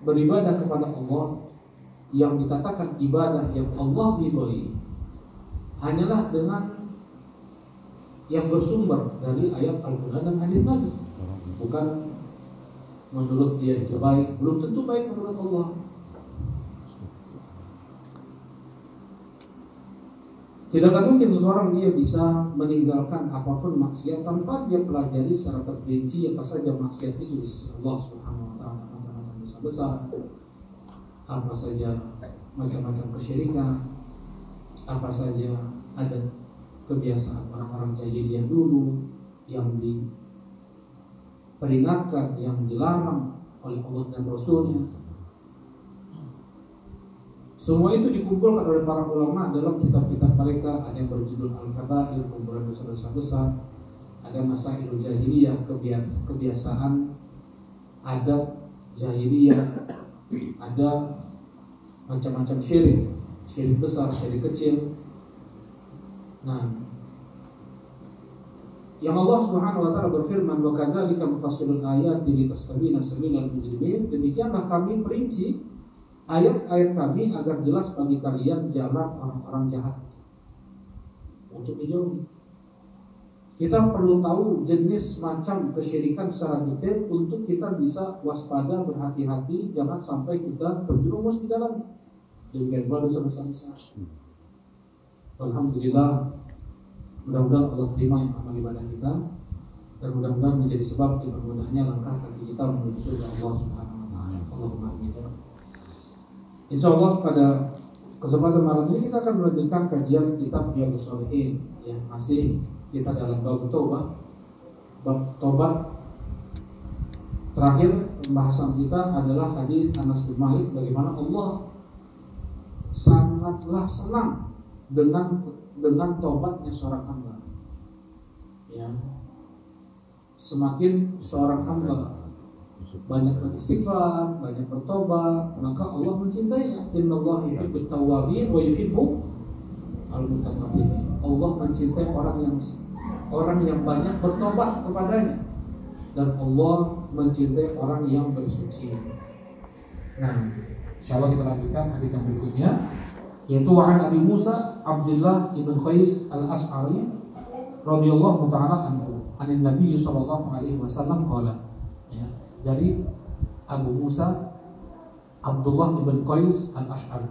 beribadah kepada Allah yang dikatakan ibadah yang Allah ridhoi hanyalah dengan yang bersumber dari ayat Al-Quran dan hadis Nabi, bukan menurut dia itu baik, belum tentu baik menurut Allah. Tidak akan mungkin seseorang dia bisa meninggalkan apapun maksiat tanpa dia pelajari secara terperinci apa saja maksiat itu di sisi Allah Subhanahu wa taala, macam-macam dosa besar, apa saja macam-macam kesyirikan, apa saja ada kebiasaan orang-orang jahiliyah dulu yang diperingatkan, yang dilarang oleh Allah dan Rasulnya. Semua itu dikumpulkan oleh para ulama dalam kitab-kitab mereka. Ada yang berjudul Al-Kabair, kumpulan dosa-dosa besar. Ada Masailul Jahiliyah, kebiasaan adab jahiliyah. Ada macam-macam syirik, syirik besar, syirik kecil. Nah, yang Allah Subhanahu wa taala berfirman, "Wa kadzalika nufassilul ayati litastabina sabilal mujrimin." Demikianlah kami perinci ayat-ayat kami agar jelas bagi kalian jalan orang-orang jahat untuk dijauhi. Kita perlu tahu jenis macam kesyirikan secara detail untuk kita bisa waspada, berhati-hati, jangan sampai kita terjerumus di dalam demikian pula dosa-dosa besar. Alhamdulillah, mudah-mudahan Allah terima yang amal ibadah kita dan mudah-mudahan menjadi sebab dipermudahnya langkah kaki kita menuju surga Allah Subhanahu wa taala. Allahumma amin. Insyaallah pada kesempatan malam ini kita akan melanjutkan kajian kitab Riyadhus Shalihin yang masih kita dalam bab taubat. Bab taubat terakhir pembahasan kita adalah hadis Anas bin Malik, bagaimana Allah sangatlah senang dengan taubatnya seorang hamba. Ya. Semakin seorang hamba banyak beristighfar, banyak bertobat, maka Allah mencintainya. Innallaha yuhibbut tawwabin wa yuhibbu al-mutatahhirin. Allah mencintai orang yang banyak bertobat kepadanya, dan Allah mencintai orang yang bersuci. Nah, insyaallah kita lanjutkan hadis yang berikutnya, yaitu wa'an Abi Musa Abdullah ibn Qais al-Ash'ari radhiyallahu ta'ala anhu, anin Nabi sallallahu alaihi wasallam qala. Ya, dari Abu Musa Abdullah ibn Qais al-Ash'ari.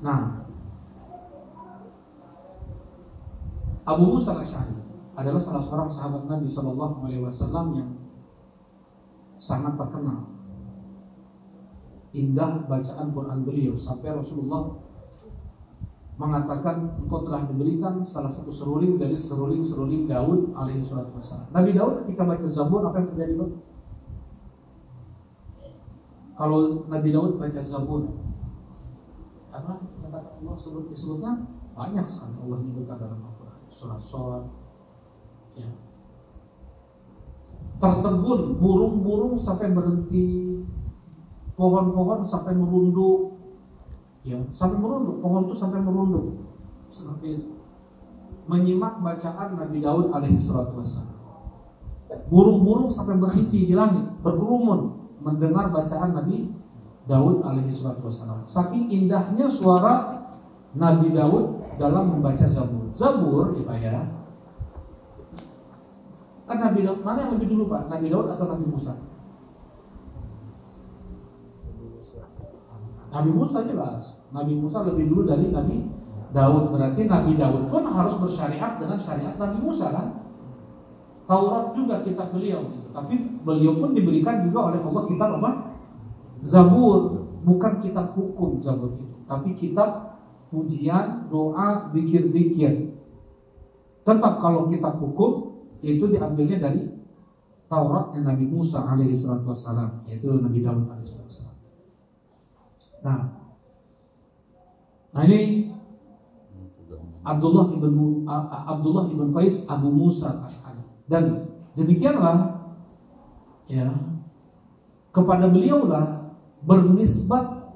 Nah, Abu Musa al-Ash'ari adalah salah seorang sahabat Nabi sallallahu alaihi wasallam yang sangat terkenal. Indah bacaan Quran beliau sampai Rasulullah mengatakan, engkau telah diberikan salah satu seruling dari seruling Daud alaihi salatu wassalam. Nabi Daud ketika baca Zabur, apa yang terjadi, Bang? Kalau Nabi Daud baca Zabur, apa kata Allah disebutnya banyak sekali Allah menyebutkan dalam Al-Quran, surat-surat, ya. Tertegun burung-burung sampai berhenti, pohon-pohon sampai merunduk, ya, sampai merunduk, pohon itu sampai merunduk, seperti itu. Menyimak bacaan Nabi Daud alaihi salatu wassalam. Burung-burung sampai berhenti di langit, berkerumun mendengar bacaan Nabi Daud alaihi salatu wassalam. Saking indahnya suara Nabi Daud dalam membaca Zabur. Zabur, ya, kan Nabi Daud, mana yang lebih dulu, Pak? Nabi Daud atau Nabi Musa? Nabi Musa jelas. Nabi Musa lebih dulu dari Nabi Daud. Berarti Nabi Daud pun harus bersyariat dengan syariat Nabi Musa, kan? Taurat juga kitab beliau gitu. Tapi beliau pun diberikan juga oleh Allah kitab apa? Zabur. Bukan kitab hukum Zabur itu, tapi kitab pujian, doa, zikir-zikir. Tetap kalau kitab hukum itu diambilnya dari Taurat yang Nabi Musa alaihi salatu wassalam, yaitu Nabi Daud alaihi salatu wassalam. Nah ini Abdullah ibn Qais Abu Musa al-Ash'ari. Dan demikianlah, ya, kepada beliaulah bernisbat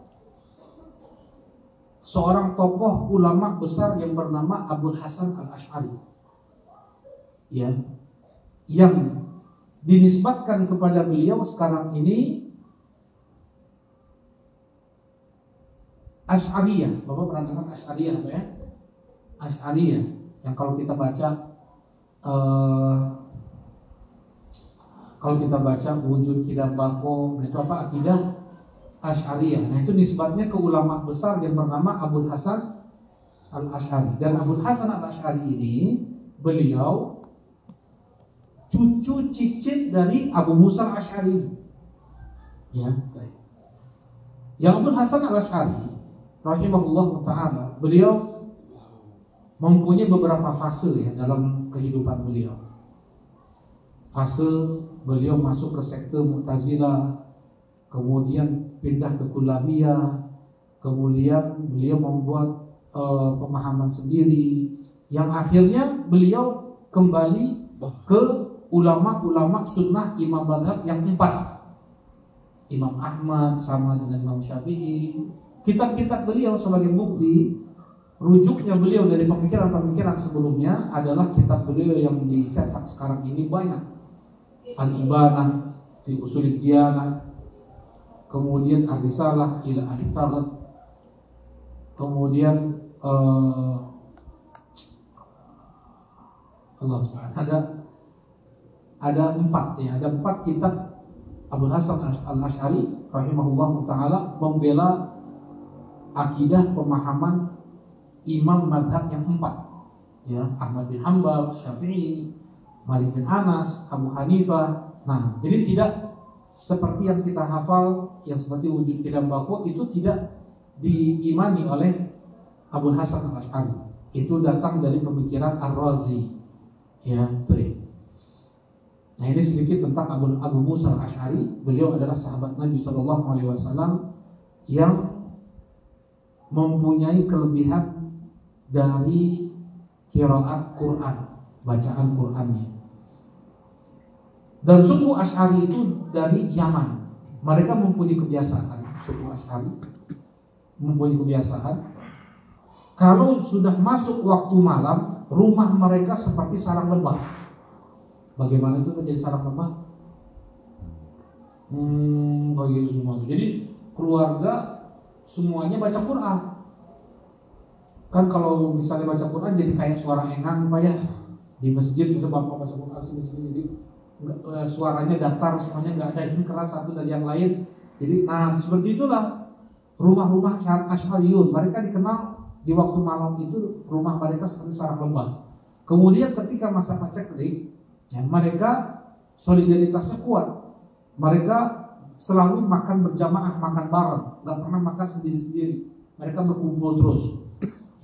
seorang tokoh ulama besar yang bernama Abu Hasan al-Ash'ari, ya, yang dinisbatkan kepada beliau sekarang ini Asy'ariyah. Bapak pernah dengar Asy'ariyah apa ya? Asy'ariyah yang kalau kita baca wujud kidam bako, itu apa? Akidah Asy'ariyah. Nah, itu nisbatnya ke ulama besar yang bernama Abul Hasan Al-Asy'ari. Dan Abul Hasan Al-Asy'ari ini beliau cucu cicit dari Abu Musa Al-Asy'ari. Ya. Yang Abul Hasan Al-Asy'ari rahimahullah ta'ala, beliau mempunyai beberapa fase ya dalam kehidupan beliau. Fase beliau masuk ke sekte Mu'tazilah, kemudian pindah ke Kullabiyah, kemudian beliau membuat pemahaman sendiri, yang akhirnya beliau kembali ke ulama-ulama sunnah imam mazhab yang 4. Imam Ahmad sama dengan Imam Syafi'i. Kitab-kitab beliau sebagai bukti, rujuknya beliau dari pemikiran-pemikiran sebelumnya adalah kitab beliau yang dicetak sekarang ini banyak. Al-Ibanah fi Ushul Diyanah, kemudian Ar-Risalah ila Al-Faghat, kemudian Allah ada 4 kitab Abul Hasan Al-Asy'ari rahimahullah ta'ala membela akidah pemahaman imam madhab yang 4 ya, Ahmad bin Hanbal, Syafi'i, Malik bin Anas, Abu Hanifah. Nah, jadi tidak seperti yang kita hafal, yang seperti wujud kidam bako itu tidak diimani oleh Abul Hasan Al-Asy'ari. Itu datang dari pemikiran Ar-Razi. Ya, tuh. Nah, ini sedikit tentang Abu Musa Al-Asy'ari. Beliau adalah sahabat Nabi SAW yang mempunyai kelebihan dari qiraat Quran, bacaan Qurannya. Dan suku Asy'ari itu dari Yaman. Mereka mempunyai kebiasaan, suku Asy'ari mempunyai kebiasaan, kalau sudah masuk waktu malam, rumah mereka seperti sarang lebah. Bagaimana itu menjadi sarang lebah? Kayak gitu semua. Jadi keluarga semuanya baca Quran. Kan kalau misalnya baca Quran jadi kayak suara engan Pak ya. Di masjid bisa bapak baca Quran di masjid, jadi suaranya datar, semuanya nggak ada yang keras satu dari yang lain. Jadi seperti itulah rumah-rumah Asy'ariyun. Mereka dikenal di waktu malam itu rumah mereka seperti sarang lebah. Kemudian ketika masa paceklik, ya, mereka solidaritasnya kuat. Mereka selalu makan berjamaah, makan bareng, nggak pernah makan sendiri-sendiri. Mereka berkumpul terus.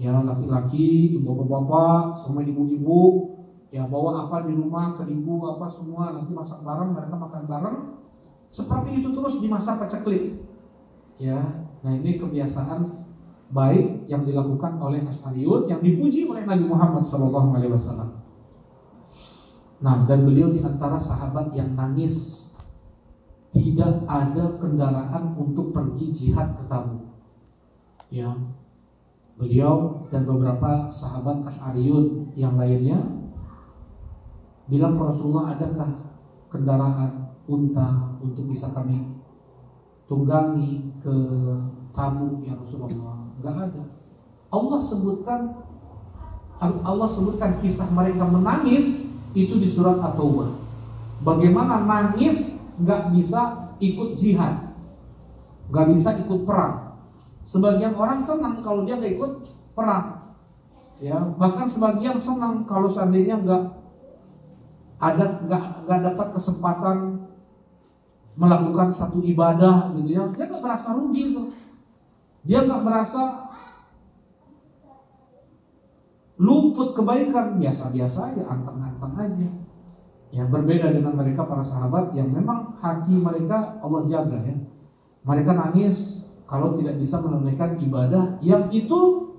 Ya, laki-laki, bapak-bapak, sama ibu-ibu, ya bawa apa di rumah, terigu apa semua, nanti masak bareng, mereka makan bareng. Seperti itu terus di masa paceklik. Ya, nah ini kebiasaan baik yang dilakukan oleh Asy'ariyun yang dipuji oleh Nabi Muhammad SAW. Nah, dan beliau di antara sahabat yang nangis tidak ada kendaraan untuk pergi jihad ke Tabuk. Ya, beliau dan beberapa sahabat Asy'ariyun yang lainnya bilang ke Rasulullah, adakah kendaraan unta untuk bisa kami tunggangi ke Tabuk ya Rasulullah? Enggak ada. Allah sebutkan kisah mereka menangis itu di surat At-Taubah. Bagaimana nangis nggak bisa ikut jihad, nggak bisa ikut perang. Sebagian orang senang kalau dia nggak ikut perang, ya bahkan sebagian senang kalau seandainya nggak dapat kesempatan melakukan satu ibadah gitu ya, dia nggak merasa rugi itu. Dia nggak merasa luput kebaikan, biasa-biasa aja, anteng-anteng aja. Ya, berbeda dengan mereka para sahabat yang memang hati mereka Allah jaga ya. Mereka nangis kalau tidak bisa menunaikan ibadah yang itu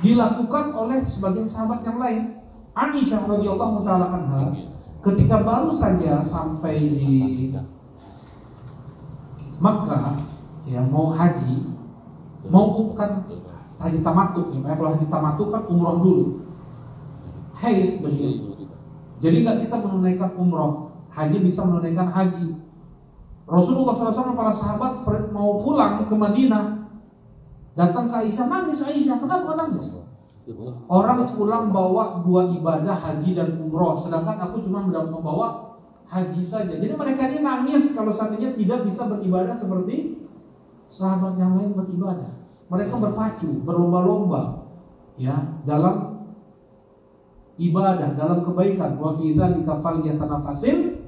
dilakukan oleh sebagian sahabat yang lain. Aisyah radhiyallahu taala anha ketika baru saja sampai di Makkah ya, mau haji, bukan haji tamattu ya. Kalau haji tamattu kan umroh dulu, haid beliau, jadi nggak bisa menunaikan umroh, hanya bisa menunaikan haji. Rasulullah SAW para sahabat mau pulang ke Madinah, Datang ke Aisyah, nangis Aisyah. Kenapa nangis? Orang pulang bawa 2 ibadah haji dan umroh, sedangkan aku cuma membawa haji saja. Jadi mereka ini nangis kalau seandainya tidak bisa beribadah seperti sahabat yang lain beribadah. Mereka berpacu, berlomba-lomba ya dalam ibadah, dalam kebaikan. Wa fi dzalika falyatanafasil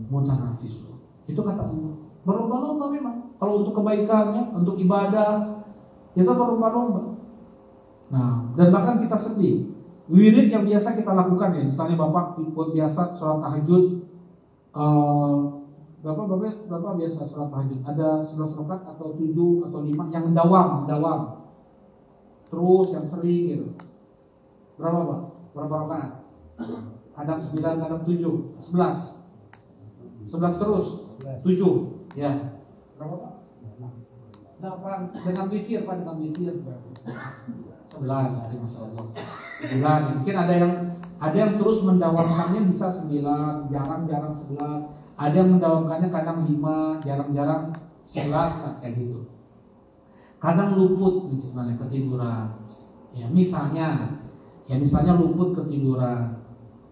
mutanafisun. Itu kata Allah. Berlomba-lomba memang. Kalau untuk kebaikannya, untuk ibadah, kita berlomba-lomba. Nah, dan bahkan kita sedih. Wirid yang biasa kita lakukan ya, misalnya Bapak biasa sholat tahajud, Bapak biasa sholat tahajud, ada 11 rakaat atau 7 atau 5 yang dawam, terus yang sering gitu. Berapa Pak? Berapa rakaat? Kadang 9, kadang 7, 11 terus, 7 ya. Berapa Pak? 8 dengan witir Pak, dengan witir 11 tadi, Masya Allah 9. Mungkin ada yang terus mendawamkannya bisa 9, jarang-jarang 11. Ada yang mendawamkannya kadang 5, jarang-jarang 11 lah, kayak gitu. Kadang luput misalnya ketiduran. Ya misalnya luput ketiduran,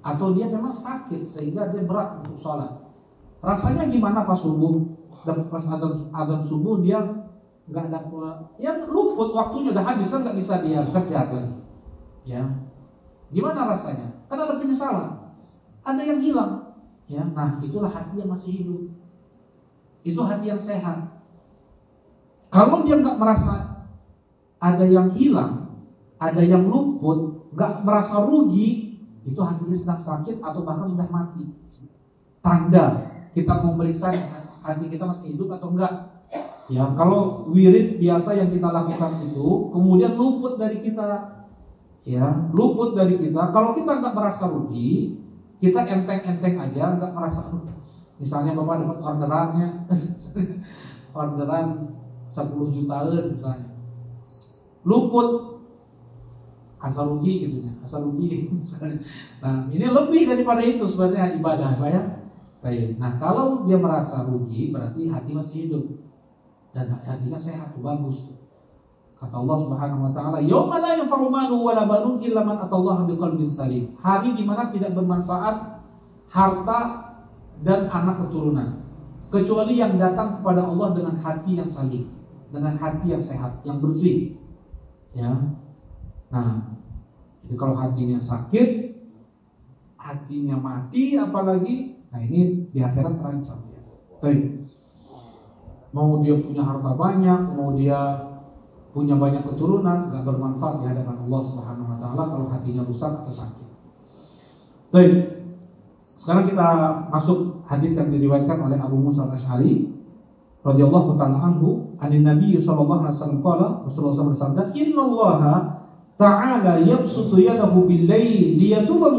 atau dia memang sakit sehingga dia berat untuk sholat. Rasanya gimana pas subuh? Dan pas adzan subuh dia nggak dapat, ya luput, waktunya udah habis kan nggak bisa dia kerja lagi. Ya, gimana rasanya? Kan ada penyesalan, ada yang hilang. Ya, nah itulah hati yang masih hidup. Itu hati yang sehat. Kalau dia nggak merasa ada yang hilang, ada yang luput, nggak merasa rugi, itu hatinya sedang sakit atau bahkan sudah mati. Tanda kita mau meriksa hati kita masih hidup atau enggak. Ya, kalau wirid biasa yang kita lakukan itu kemudian luput dari kita, ya luput dari kita. Kalau kita nggak merasa rugi, kita enteng-enteng aja, nggak merasa. Misalnya Bapak dapat orderannya, orderan 10 jutaan misalnya, luput, asal rugi gitu ya, asal rugi misalnya. Nah ini lebih daripada itu sebenarnya ibadah, Pak ya. Nah kalau dia merasa rugi berarti hati masih hidup. Dan hatinya sehat, bagus. Kata Allah Subhanahu wa taala, "Yauma la yanfa'u malun wala banun illa man atallaha biqalbin salim." Hari di mana tidak bermanfaat harta dan anak keturunan kecuali yang datang kepada Allah dengan hati yang salim, dengan hati yang sehat, yang bersih. Ya. Nah, jadi kalau hatinya sakit, hatinya mati apalagi, nah ini di akhirat terancam ya. Baik. Mau dia punya harta banyak, mau dia punya banyak keturunan, gak bermanfaat di hadapan Allah Subhanahu wa taala kalau hatinya rusak atau sakit. Baik. Sekarang kita masuk hadis yang diriwayatkan oleh Abu Musa al-Asy'ari radhiyallahu taala anhu, anin Nabi sallallahu alaihi wasallam qala, Rasulullah bersabda, "Innallaha ta'ala yabsutu yadahu bil-lail liyatuba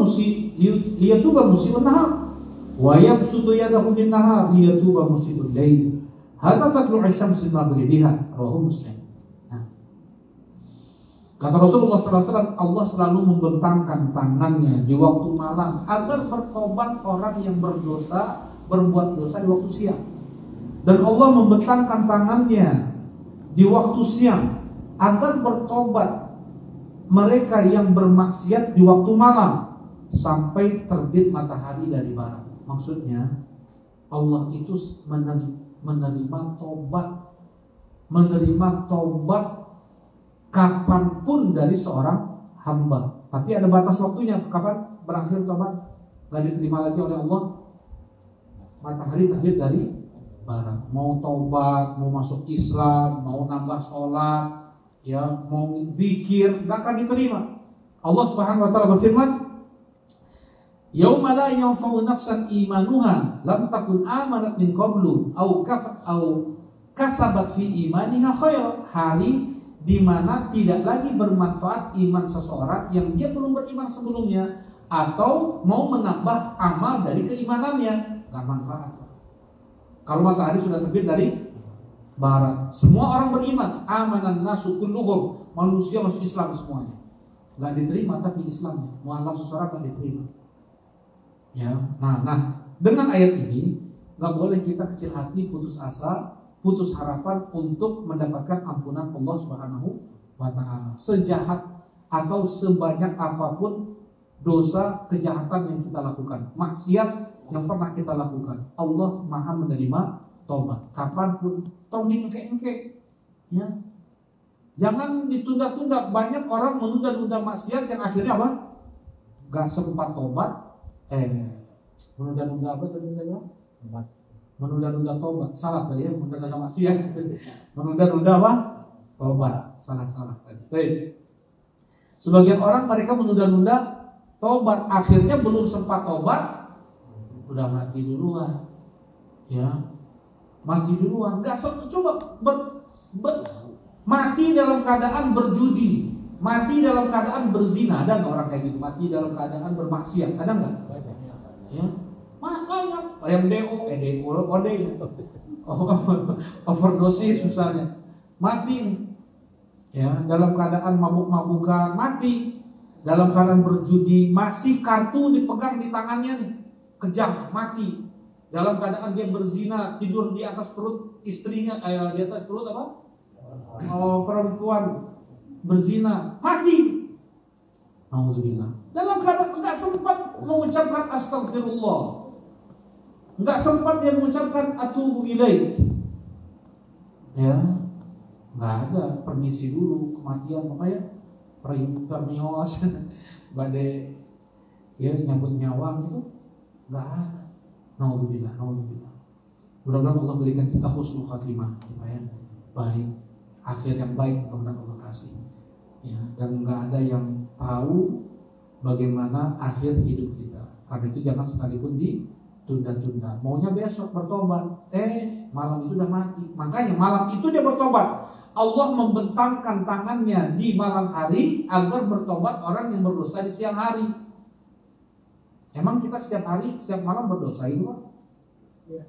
musibun nahar wa yabsutu yadahu bin-nahar liyatuba musibul lail." Hatta tatlu'u asy-syamsu maghribiha, rawahu Muslim. Nah, kata Rasulullah SAW, Allah selalu membentangkan tangannya di waktu malam agar bertobat orang yang berdosa, berbuat dosa di waktu siang. Dan Allah membentangkan tangannya di waktu siang agar bertobat mereka yang bermaksiat di waktu malam sampai terbit matahari dari barat. Maksudnya Allah itu menerima tobat kapanpun dari seorang hamba. Tapi ada batas waktunya, kapan berakhir tobat, gak diterima lagi oleh Allah. Matahari terbit dari barat. Mau tobat, mau masuk Islam, mau nambah sholat, ya mau zikir, gak akan diterima. Allah Subhanahu wa taala berfirman, "Yauma la yanfa'u nafsan imanuha lam takun amanat min qablu au kasabat fi imaniha khairan." Hari di mana tidak lagi bermanfaat iman seseorang yang dia belum beriman sebelumnya atau mau menambah amal dari keimanannya, enggak manfaat. Kalau matahari sudah terbit dari barat, semua orang beriman, amanan nasu kulluhum, manusia masuk Islam semuanya. Enggak diterima tapi Islamnya, mualaf seseorang enggak diterima. Ya, nah dengan ayat ini nggak boleh kita kecil hati, putus asa, putus harapan untuk mendapatkan ampunan Allah Subhanahu wa taala. Sejahat atau sebanyak apapun dosa kejahatan yang kita lakukan, maksiat yang pernah kita lakukan, Allah Maha menerima taubat kapanpun. Tong diengke-engke, ya. Jangan ditunda-tunda. Banyak orang menunda-nunda maksiat yang akhirnya apa? Gak sempat tobat. Menunda-nunda apa tadi? Menunda-nunda tobat. Salah tadi ya, menunda-nunda maksiat. Menunda-nunda apa? Tobat. Salah tadi. Baik. Sebagian orang mereka menunda-nunda tobat, akhirnya belum sempat tobat, udah mati duluan. Ya. Mati duluan. Gak sempat. Coba mati dalam keadaan berjudi, mati dalam keadaan berzina. Ada nggak orang kayak gitu? Mati dalam keadaan bermaksiat, ada nggak? Ya, banyak. Overdosis misalnya, mati. Ya, dalam keadaan mabuk-mabukan, mati. Dalam keadaan berjudi, masih kartu dipegang di tangannya nih, kejam, mati. Dalam keadaan dia berzina, tidur di atas perut istrinya, di atas perut apa? Perempuan berzina, mati. Alhamdulillah. Dalam keadaan enggak sempat mengucapkan astagfirullah, enggak sempat dia mengucapkan atubu ilaik. Ya, enggak ada permisi dulu kematian, makanya permios badai ya nyambut nyawa itu enggak ada. Alhamdulillah. Mudah-mudahan Allah berikan kita husnul khatimah, ya, baik, akhir yang baik, mudah-mudahan Allah kasih. Ya, dan nggak ada yang tahu bagaimana akhir hidup kita. Karena itu jangan sekalipun ditunda-tunda. Maunya besok bertobat, malam itu udah mati. Makanya malam itu dia bertobat. Allah membentangkan tangannya di malam hari agar bertobat orang yang berdosa di siang hari. Emang kita setiap hari, setiap malam berdosa itu Pak? Ya.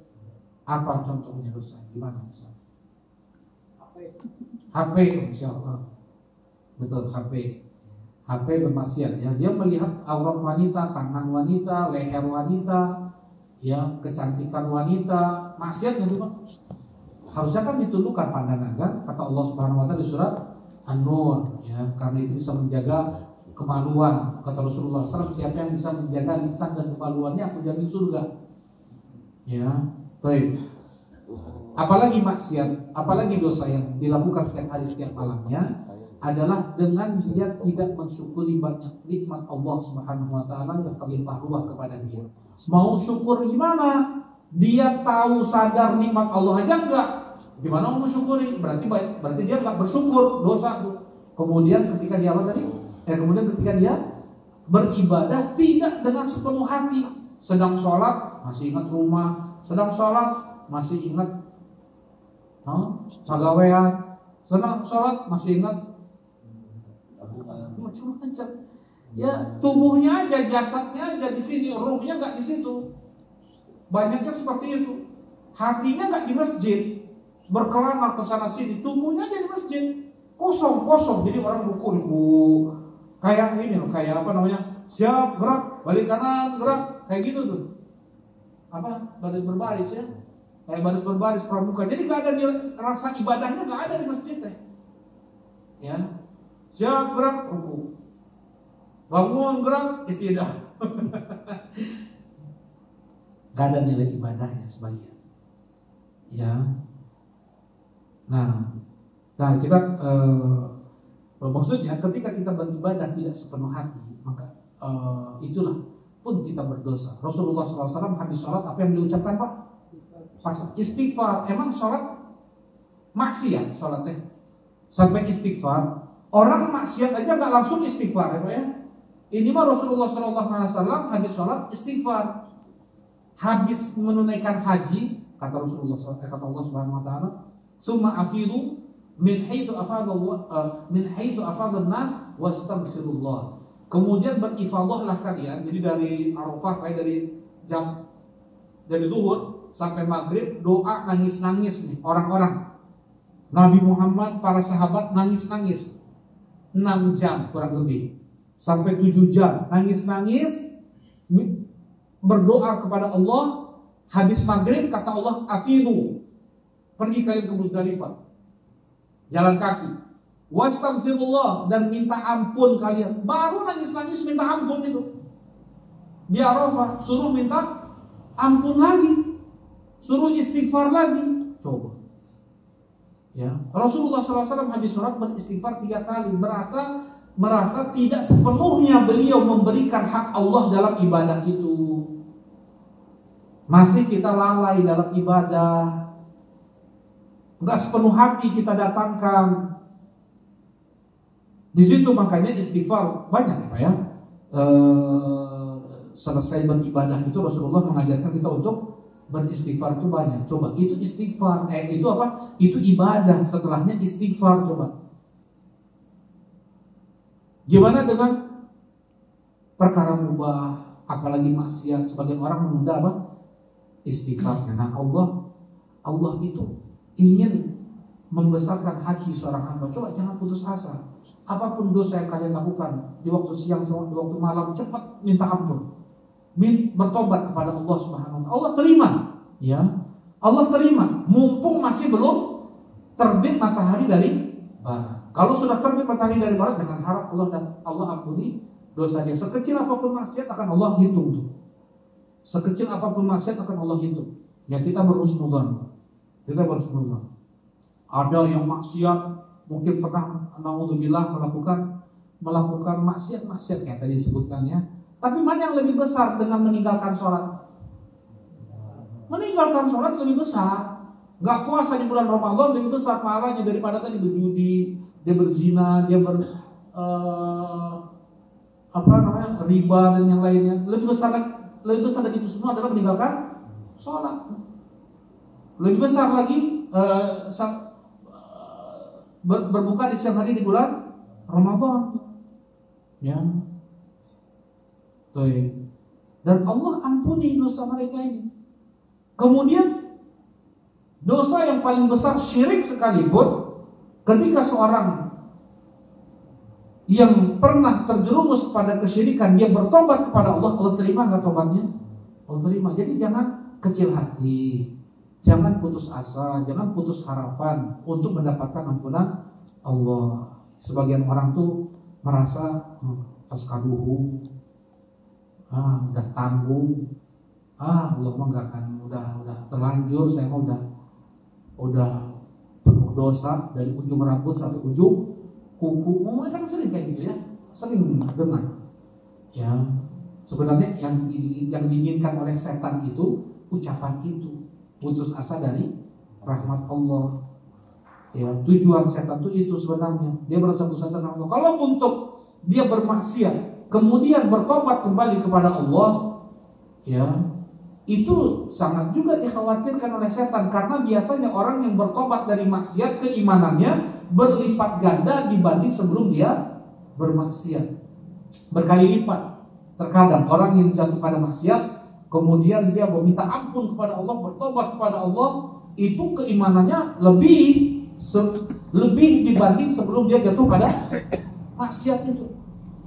Apa contohnya dosa? Gimana misalnya? HP, insya Allah. Betul, HP bermaksiat ya. Dia melihat aurat wanita, tangan wanita, leher wanita, ya, kecantikan wanita, maksiat itu Pak. Harusnya kan ditundukkan pandangan kan? Kata Allah Subhanahu wa taala di surat An-Nur, ya, karena itu bisa menjaga kemaluan. Kata Rasulullah SAW, siapa yang bisa menjaga lisan dan kemaluannya, aku jamin surga. Ya, baik. Apalagi maksiat, apalagi dosa yang dilakukan setiap hari setiap malamnya adalah dengan dia tidak mensyukuri banyak nikmat Allah Subhanahu wa taala yang terlimpah ruah kepada dia. Mau syukur gimana? Dia tahu sadar nikmat Allah aja enggak. Gimana mau syukuri? Berarti dia enggak bersyukur, dosa tuh. Kemudian ketika dia apa tadi? Kemudian ketika dia beribadah tidak dengan sepenuh hati. Sedang sholat masih ingat rumah, sedang sholat masih ingat pagawean, sedang sholat masih ingat macam-macam. Ya, tubuhnya aja, jasadnya aja di sini, ruhnya nggak di situ. Banyaknya seperti itu. Hatinya nggak di masjid, berkelana ke sana sini, tubuhnya aja di masjid, kosong. Jadi orang ruku. Kayak ini loh, kayak apa namanya? Siap, gerak, balik kanan, gerak, kayak gitu tuh. Apa? Baris berbaris ya. Kayak baris berbaris pramuka. Jadi gak ada rasa ibadahnya, gak ada di masjid teh. Ya. Siap, gerak, ruku. Bangun, gerak, istidah. Gak ada nilai ibadahnya sebagian. Ya. Nah kita maksudnya ketika kita beribadah tidak sepenuh hati, maka itulah pun kita berdosa. Rasulullah SAW habis sholat apa yang diucapkan Pak? Pas istighfar. Emang sholat maksiat sholatnya? Sampai istighfar. Orang maksiat aja nggak langsung istighfar ya Pak ya. Ini mah Rasulullah SAW habis sholat istighfar. Habis menunaikan haji, kata Rasulullah SAW, kata Allah Subhanahu Wa Taala, "Tsumma afidu min haitsu afadha nas wastaghfirullah." Kemudian berifadahlah kalian. Jadi dari Arafah, kayak dari zuhur sampai maghrib, doa nangis-nangis nih orang-orang. Nabi Muhammad, para sahabat nangis-nangis 6 jam kurang lebih, sampai 7 jam nangis-nangis berdoa kepada Allah. Habis maghrib kata Allah, afidu, pergi kalian ke Musdalifah, jalan kaki. Wastaghfirullah, dan minta ampun kalian. Baru nangis-nangis minta ampun itu. Di Arafah suruh minta ampun lagi, suruh istighfar lagi. Coba. Ya, Rasulullah SAW habis sholat beristighfar 3 kali, merasa tidak sepenuhnya beliau memberikan hak Allah dalam ibadah itu. Masih kita lalai dalam ibadah, nggak sepenuh hati kita datangkan. Di situ makanya istighfar banyak ya Pak ya. Selesai beribadah itu Rasulullah mengajarkan kita untuk beristighfar itu banyak. Coba itu istighfar, itu apa? Itu ibadah. Setelahnya istighfar. Coba. Gimana dengan perkara mubah, apalagi maksiat? Sebagian orang menunda apa? Istighfarnya. Nah Allah itu ingin membesarkan hati seorang hamba. Coba jangan putus asa. Apapun dosa yang kalian lakukan di waktu siang, di waktu malam, cepat minta ampun, bertobat kepada Allah Subhanahu wa taala. Allah terima, ya. Allah terima, mumpung masih belum terbit matahari dari barat. Kalau sudah terbit matahari dari barat, jangan harap Allah ampuni dosa dia. Sekecil apapun maksiat akan Allah hitung tuh. Sekecil apapun maksiat akan Allah hitung. Ya kita berhusnudzon. Kita berhusnudzon. Ada yang maksiat mungkin pernah naudzubillah melakukan maksiat kayak tadi disebutkan ya. Tapi mana yang lebih besar dengan meninggalkan sholat? Meninggalkan sholat lebih besar. Gak puasa di bulan Ramadan lebih besar pahalanya daripada tadi berjudi, dia berzina, dia riba dan yang lainnya. Lebih besar dari itu semua adalah meninggalkan sholat. Lebih besar lagi berbuka di siang hari di bulan Ramadan, ya. Dan Allah ampuni dosa mereka ini. Kemudian dosa yang paling besar syirik sekalipun, ketika seorang yang pernah terjerumus pada kesyirikan dia bertobat kepada Allah, Allah terima nggak tobatnya? Allah terima. Jadi jangan kecil hati, jangan putus asa, jangan putus harapan untuk mendapatkan ampunan Allah. Sebagian orang tuh merasa pas kaduhu, udah tanggung, Allah mah nggak akan, udah terlanjur, saya mah udah penuh dosa dari ujung rambut sampai ujung kuku. Kan sering kayak gitu ya, sering dengar. Ya, sebenarnya yang diinginkan oleh setan itu ucapan itu, putus asa dari rahmat Allah. Ya, tujuan setan itu sebenarnya dia merasa putus asa dari Allah. Kalau untuk dia bermaksiat kemudian bertobat kembali kepada Allah, ya, itu sangat juga dikhawatirkan oleh setan, karena biasanya orang yang bertobat dari maksiat keimanannya berlipat ganda dibanding sebelum dia bermaksiat, berkali lipat. Terkadang orang yang jatuh pada maksiat kemudian dia meminta ampun kepada Allah, bertobat kepada Allah, itu keimanannya lebih dibanding sebelum dia jatuh pada maksiat itu,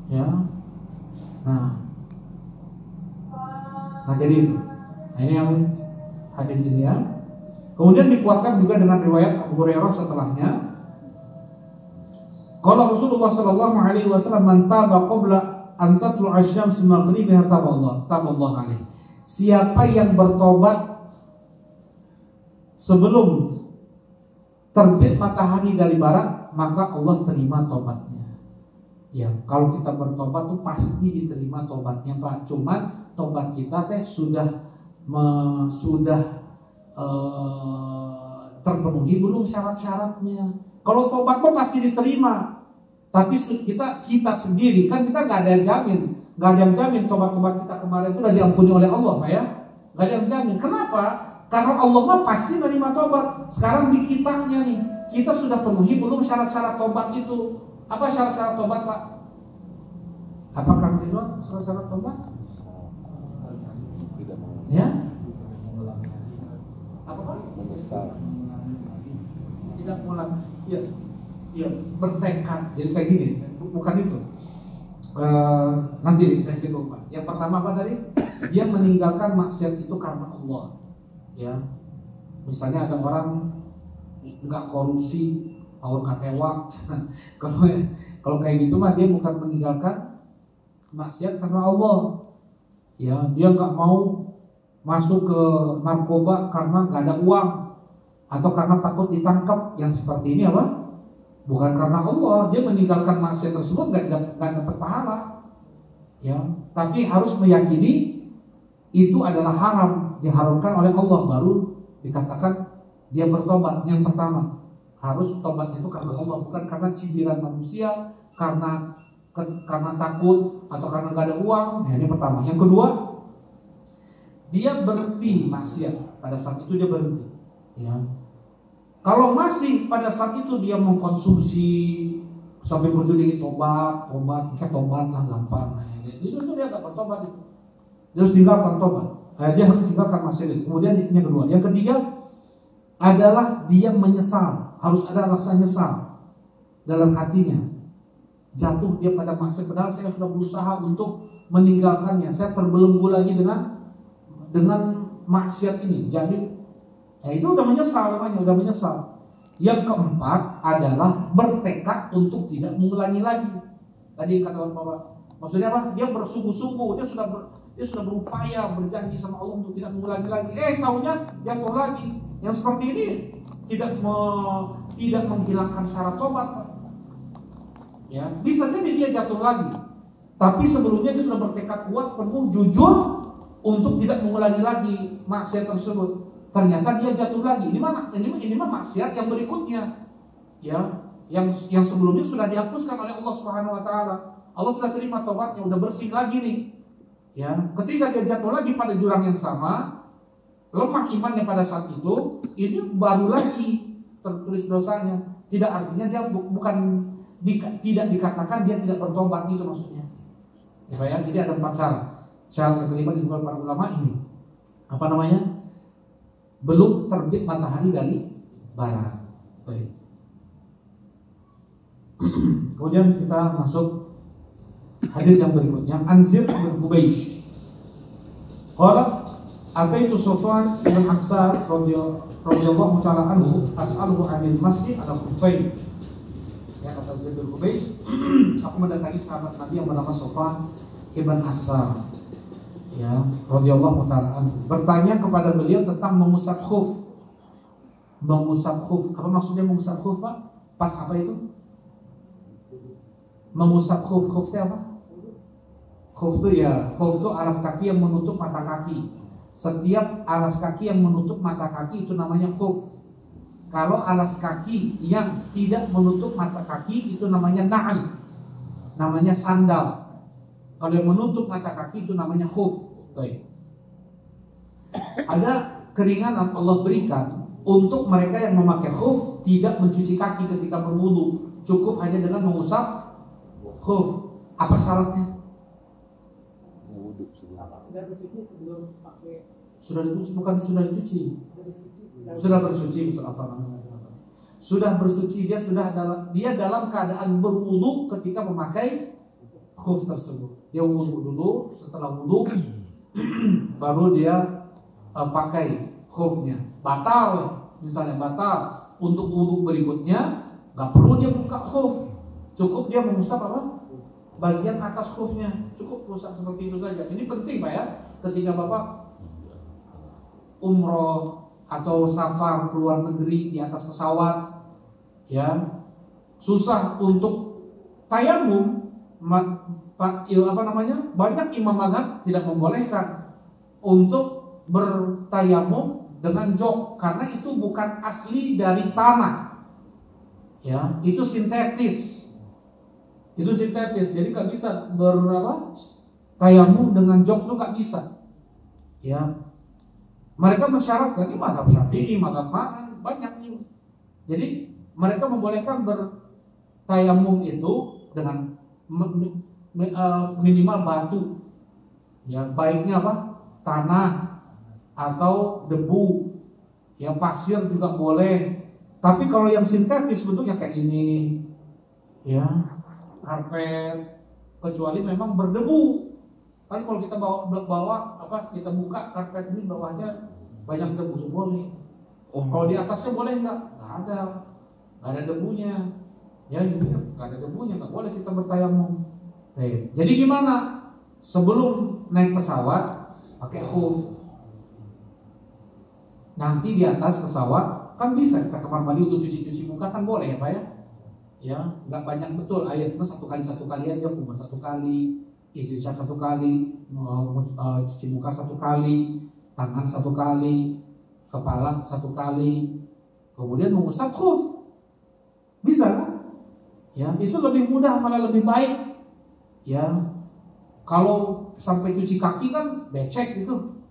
ya. Nah jadi itu. Nah, ini yang hadis ini ya. Kemudian dikuatkan juga dengan riwayat Abu Hurairah setelahnya. Qala Rasulullah sallallahu alaihi wasallam, "Man taba qabla an tatlu'a asy-syamsu maghribiha taballahu alaihi." Siapa yang bertobat sebelum terbit matahari dari barat, maka Allah terima tobatnya. Ya, kalau kita bertobat tuh pasti diterima tobatnya, Pak. Cuman tobat kita sudah terpenuhi belum syarat-syaratnya. Kalau tobat mah pasti diterima, tapi kita sendiri kan kita nggak ada yang jamin, tobat-tobat kita kemarin itu udah diampuni oleh Allah, Pak ya. Nggak ada yang jamin. Kenapa? Karena Allah mah pasti menerima tobat. Sekarang di kitanya nih, kita sudah penuhi belum syarat-syarat tobat itu? Apa syarat-syarat tobat, Pak? Apakah Ridwan syarat-syarat tobat? Tidak mau. Ya? Apa Pak? Menyesal. Tidak ngulang. Iya, bertekad. Jadi kayak gini, bukan itu. Nanti saya singgung, Pak. Yang pertama apa tadi? Dia meninggalkan maksiat itu karena Allah. Ya. Misalnya ada orang nggak korupsi, awur katewak. Kalau kayak gitu mah dia bukan meninggalkan maksiat karena Allah. Ya, dia nggak mau masuk ke narkoba karena nggak ada uang atau karena takut ditangkap. Yang seperti ini apa? Bukan karena Allah. Dia meninggalkan maksiat tersebut nggak dapat pahala. Ya, tapi harus meyakini itu adalah haram, diharamkan oleh Allah, baru dikatakan dia bertobat. Yang pertama, harus tobatnya itu karena Allah, bukan karena cibiran manusia, karena takut atau karena gak ada uang. Nah, ini pertama. Yang kedua, dia berhenti maksiat. Pada saat itu dia berhenti. Ya. Kalau masih pada saat itu dia mengkonsumsi sampai berjudi tobat lah gampang. Nah, itu dia gak bertobat itu. Dia harus tinggalkan tobat. Dia harus tinggalkan maksiat itu. Kemudian ini yang kedua. Yang ketiga adalah dia menyesal. Harus ada rasa nyesal dalam hatinya. Jatuh dia pada maksiat, padahal saya sudah berusaha untuk meninggalkannya. Saya terbelenggu lagi dengan maksiat ini. Jadi itu udah menyesal namanya, udah menyesal. Yang keempat adalah bertekad untuk tidak mengulangi lagi. Tadi kata Bapak, maksudnya apa? Dia bersungguh-sungguh, dia sudah berupaya berjanji sama Allah untuk tidak mengulangi lagi. Tahunya jatuh lagi. Yang seperti ini tidak menghilangkan syarat tobat. Ya, bisa jadi dia jatuh lagi. Tapi sebelumnya dia sudah bertekad kuat, penuh, jujur untuk tidak mengulangi lagi maksiat tersebut. Ternyata dia jatuh lagi. Ini mah maksiat yang berikutnya. Ya, yang sebelumnya sudah dihapuskan oleh Allah Subhanahu wa taala. Allah sudah terima tobatnya, udah bersih lagi nih. Ya, ketika dia jatuh lagi pada jurang yang sama, lemah imannya pada saat itu, ini baru lagi tertulis dosanya. Tidak artinya dia tidak dikatakan dia tidak bertobat, itu maksudnya. Ya, jadi ada 4 syarat. Syarat yang kelima disebutkan para ulama ini. Apa namanya? Belum terbit matahari dari barat. Baik. Kemudian kita masuk hadis yang berikutnya. Anzir bin Hubaysh. Qala ataitu Sufyan bin Assar radhiyallahu ta'ala anhu as'aluhu 'anil masih ala khuffain. Ya, kata Zaid bin Hubaysh, aku mendatangi sahabat Nabi yang bernama Sufyan bin Assar. Ya, radhiyallahu ta'ala anhu, bertanya kepada beliau tentang mengusap khuf. Mengusap khuf, apa maksudnya mengusap khuf, Pak? Pas apa itu? Mengusap khuf itu apa? Khuf itu alas kaki yang menutup mata kaki. Setiap alas kaki yang menutup mata kaki itu namanya khuf. Kalau alas kaki yang tidak menutup mata kaki itu namanya na'al, namanya sandal. Kalau yang menutup mata kaki itu namanya khuf. Baik. Ada keringanan Allah berikan untuk mereka yang memakai khuf, tidak mencuci kaki ketika berwudu, cukup hanya dengan mengusap khuf. Apa syaratnya? Sudah bersuci sebelum pakai. Sudah dicuci, bukan sudah dicuci. Sudah bersuci, betul apa namanya? Sudah bersuci, dia dalam keadaan berwudu ketika memakai khuf tersebut. Dia wudu dulu, setelah wudu baru dia pakai khufnya. Batal, misalnya batal untuk wudu berikutnya, nggak perlu dia buka khuf, cukup dia mengusap apa? Bagian atas khufnya, cukup usap seperti itu saja. Ini penting Pak ya, ketika Bapak umroh atau safar keluar negeri di atas pesawat, ya susah untuk tayamum. Banyak imam mazhab tidak membolehkan untuk bertayamum dengan jok karena itu bukan asli dari tanah. Ya, itu sintetis. Jadi nggak bisa tayamum dengan jok itu nggak bisa. Ya, mereka mensyaratkan ini mazhab Syafi'i, mazhab banyak ini. Jadi mereka membolehkan bertayamum itu dengan minimal batu. Ya, baiknya apa? Tanah atau debu. Ya, pasir juga boleh. Tapi kalau yang sintetis bentuknya kayak ini, ya, karpet, kecuali memang berdebu. Kan kalau kita bawa kita buka karpet ini bawahnya banyak debu, boleh. Kalau di atasnya boleh nggak? Nggak ada. Nggak ada debunya. Ya, nggak ada debunya, nggak boleh kita bertayamum. Jadi gimana? Sebelum naik pesawat pakai khuf. Nanti di atas pesawat kan bisa kita kamar mandi untuk cuci-cuci muka kan boleh ya Pak ya? Ya, nggak banyak betul air, cuma satu kali aja, kumur satu kali, istinja satu kali, cuci muka satu kali, tangan satu kali, kepala satu kali, kemudian mengusap khuf. Bisa kan? Ya, itu lebih mudah, malah lebih baik. Ya, kalau sampai cuci kaki kan becek gitu.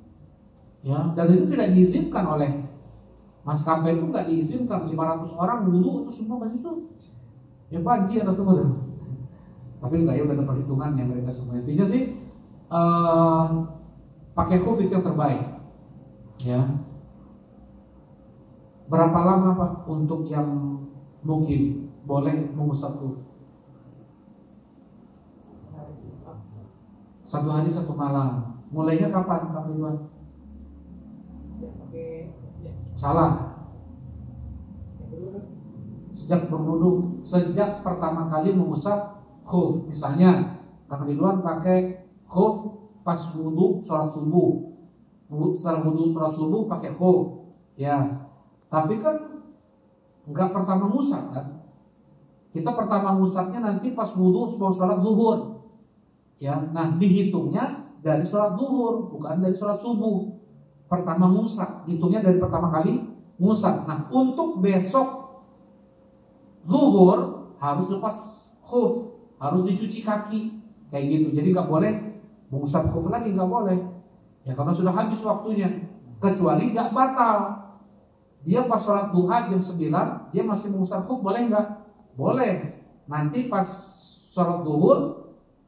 Ya, dan itu tidak diizinkan oleh maskapai, itu nggak diizinkan. 500 orang wudu itu semua ke situ. Ya banjir atau mana? Tapi enggak, ya udah ada perhitungannya mereka semua. Intinya sih pakai khuf itu yang terbaik. Ya. Berapa lama Pak untuk yang mungkin boleh mengusap khuf? 1 hari 1 malam. Mulainya kapan Kak Ridwan? Salah. Sejak berwudu, sejak pertama kali mengusap khuf. Misalnya Kak Ridwan pakai khuf pas wudu sholat subuh. Setelah wudu sholat subuh pakai khuf. Ya. Tapi kan enggak pertama ngusap kan? Kita pertama ngusapnya nanti pas wudu sebelum sholat zuhur. Ya, nah dihitungnya dari sholat zuhur, bukan dari sholat subuh. Pertama ngusap, hitungnya dari pertama kali ngusap. Nah, untuk besok zuhur harus lepas khuf, harus dicuci kaki, kayak gitu. Jadi nggak boleh mengusap khuf lagi, nggak boleh. Ya karena sudah habis waktunya. Kecuali nggak batal. Dia pas sholat duha jam 9, dia masih mengusap khuf, boleh nggak? Boleh. Nanti pas sholat zuhur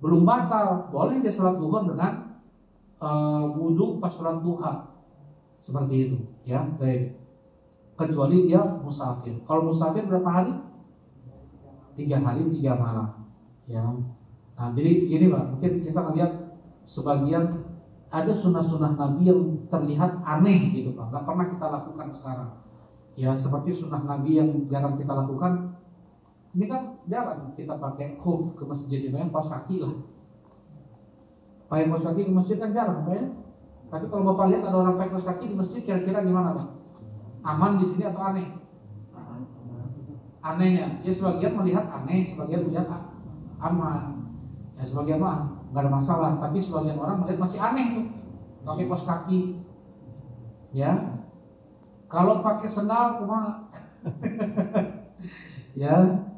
belum batal, boleh dia sholat duha dengan wudu pas sholat duha, seperti itu, ya. Baik. Kecuali dia musafir. Kalau musafir berapa hari? 3 hari 3 malam, ya. Nah, jadi ini Pak, mungkin kita lihat sebagian ada sunnah-sunnah Nabi yang terlihat aneh gitu Pak, nggak pernah kita lakukan sekarang. Ya, seperti sunnah Nabi yang jarang kita lakukan. Ini kan jarang kita pakai khuf ke masjid, ya, kaos kaki lah. Pakai kaos kaki ke masjid kan jarang, Pak ya. Tapi kalau Bapak lihat ada orang pakai kaos kaki di masjid, kira-kira gimana Pak? Aman di sini atau aneh? Anehnya, ya sebagian melihat aneh, sebagian melihat aman. Ya sebagian mah nggak ada masalah, tapi sebagian orang melihat masih aneh tuh pakai kaos kaki. Ya, kalau pakai sendal cuma ya.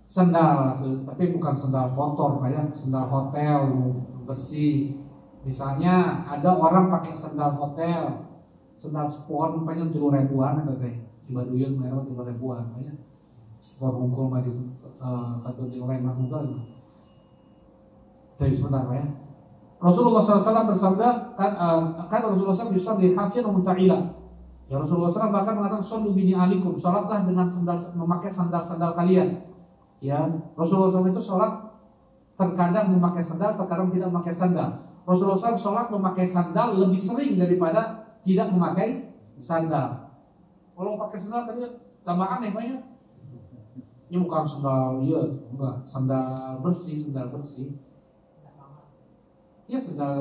Sendal, tapi bukan sendal kotor, kayak sendal hotel bersih. Misalnya ada orang pakai sendal hotel, sendal sport, banyak 3.000-an ada teh. Cibaduyut merah 3.000-an, banyak. Sport bungkul mah di atau di Lembang juga. Tapi sebentar ya. Rasulullah SAW bersabda, kan Rasulullah SAW yusalli hafyan wa munta'ila. Ya Rasulullah SAW bahkan mengatakan sallu bini alikum, salatlah dengan sandal, memakai sandal-sandal kalian. Ya, Rasulullah SAW itu sholat terkadang memakai sandal, terkadang tidak memakai sandal. Rasulullah SAW sholat memakai sandal lebih sering daripada tidak memakai sandal. Kalau pakai sandal tadi tambah aneh banyak. Ini bukan sandal, iya, enggak, sandal bersih. Ya sandal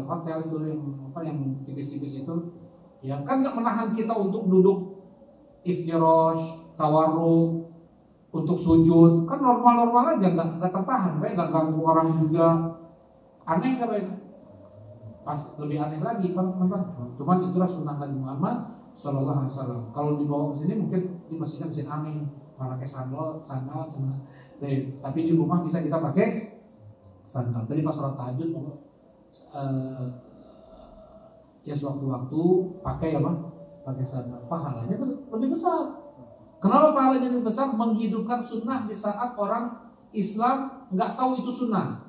hotel itu yang tipis-tipis itu. Ya kan nggak menahan kita untuk duduk iftirosh, tawarruk, untuk sujud, kan normal-normal aja, nggak tertahan, kayak nggak ganggu orang juga. Aneh nggak baik? Pas lebih aneh lagi, teman-teman. Cuman itulah sunnah Nabi Muhammad Sallallahu Alaihi Wasallam. Kalau dibawa ke sini mungkin di masjidnya bisa aneh, pakai sandal, cuma. Tapi di rumah bisa kita pakai sandal. Tadi pas sholat tahajud, ya sewaktu-waktu pakai apa? Pakai sandal. Pahalanya lebih besar. Kenapa pahalanya lebih besar? Menghidupkan sunnah di saat orang Islam nggak tahu itu sunnah,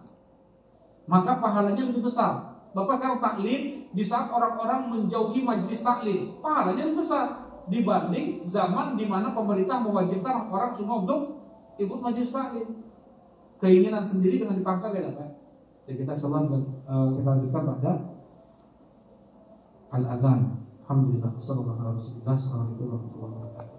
maka pahalanya lebih besar. Bapak kalau taklim di saat orang-orang menjauhi majelis taklim, pahalanya lebih besar dibanding zaman di mana pemerintah mewajibkan orang semua untuk ikut majelis taklim. Keinginan sendiri dengan dipaksa beda Pak. Jadi kita coba kita lanjutkan pada al-adhan. Alhamdulillah, sallallahu alaihi wasallam. Assalamualaikum warahmatullahi wabarakatuh.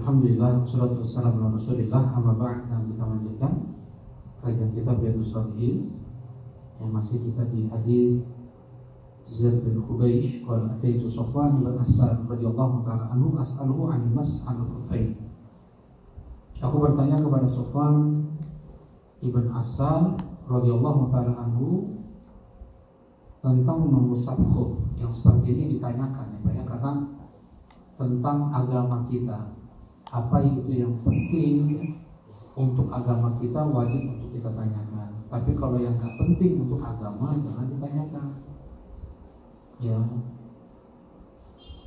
Alhamdulillah, wassalatu wassalamu ala Rasulillah, amma ba'd. Dan kita lanjutkan kajian kita Riyadhus Shalihin yang masih kita di hadis Zaid bin Hubaysh qala ataitu Safwan bin Asal radhiyallahu ta'ala anhu as'aluhu 'anil mas'al al-khuffain. Aku bertanya kepada Safwan ibn Asal radhiyallahu ta'ala anhu tentang mengusap khuf. Yang seperti ini ditanyakan ya Pak ya, karena tentang agama kita. Apa itu yang penting untuk agama kita wajib untuk kita tanyakan. Tapi kalau yang gak penting untuk agama jangan ditanyakan. Ya,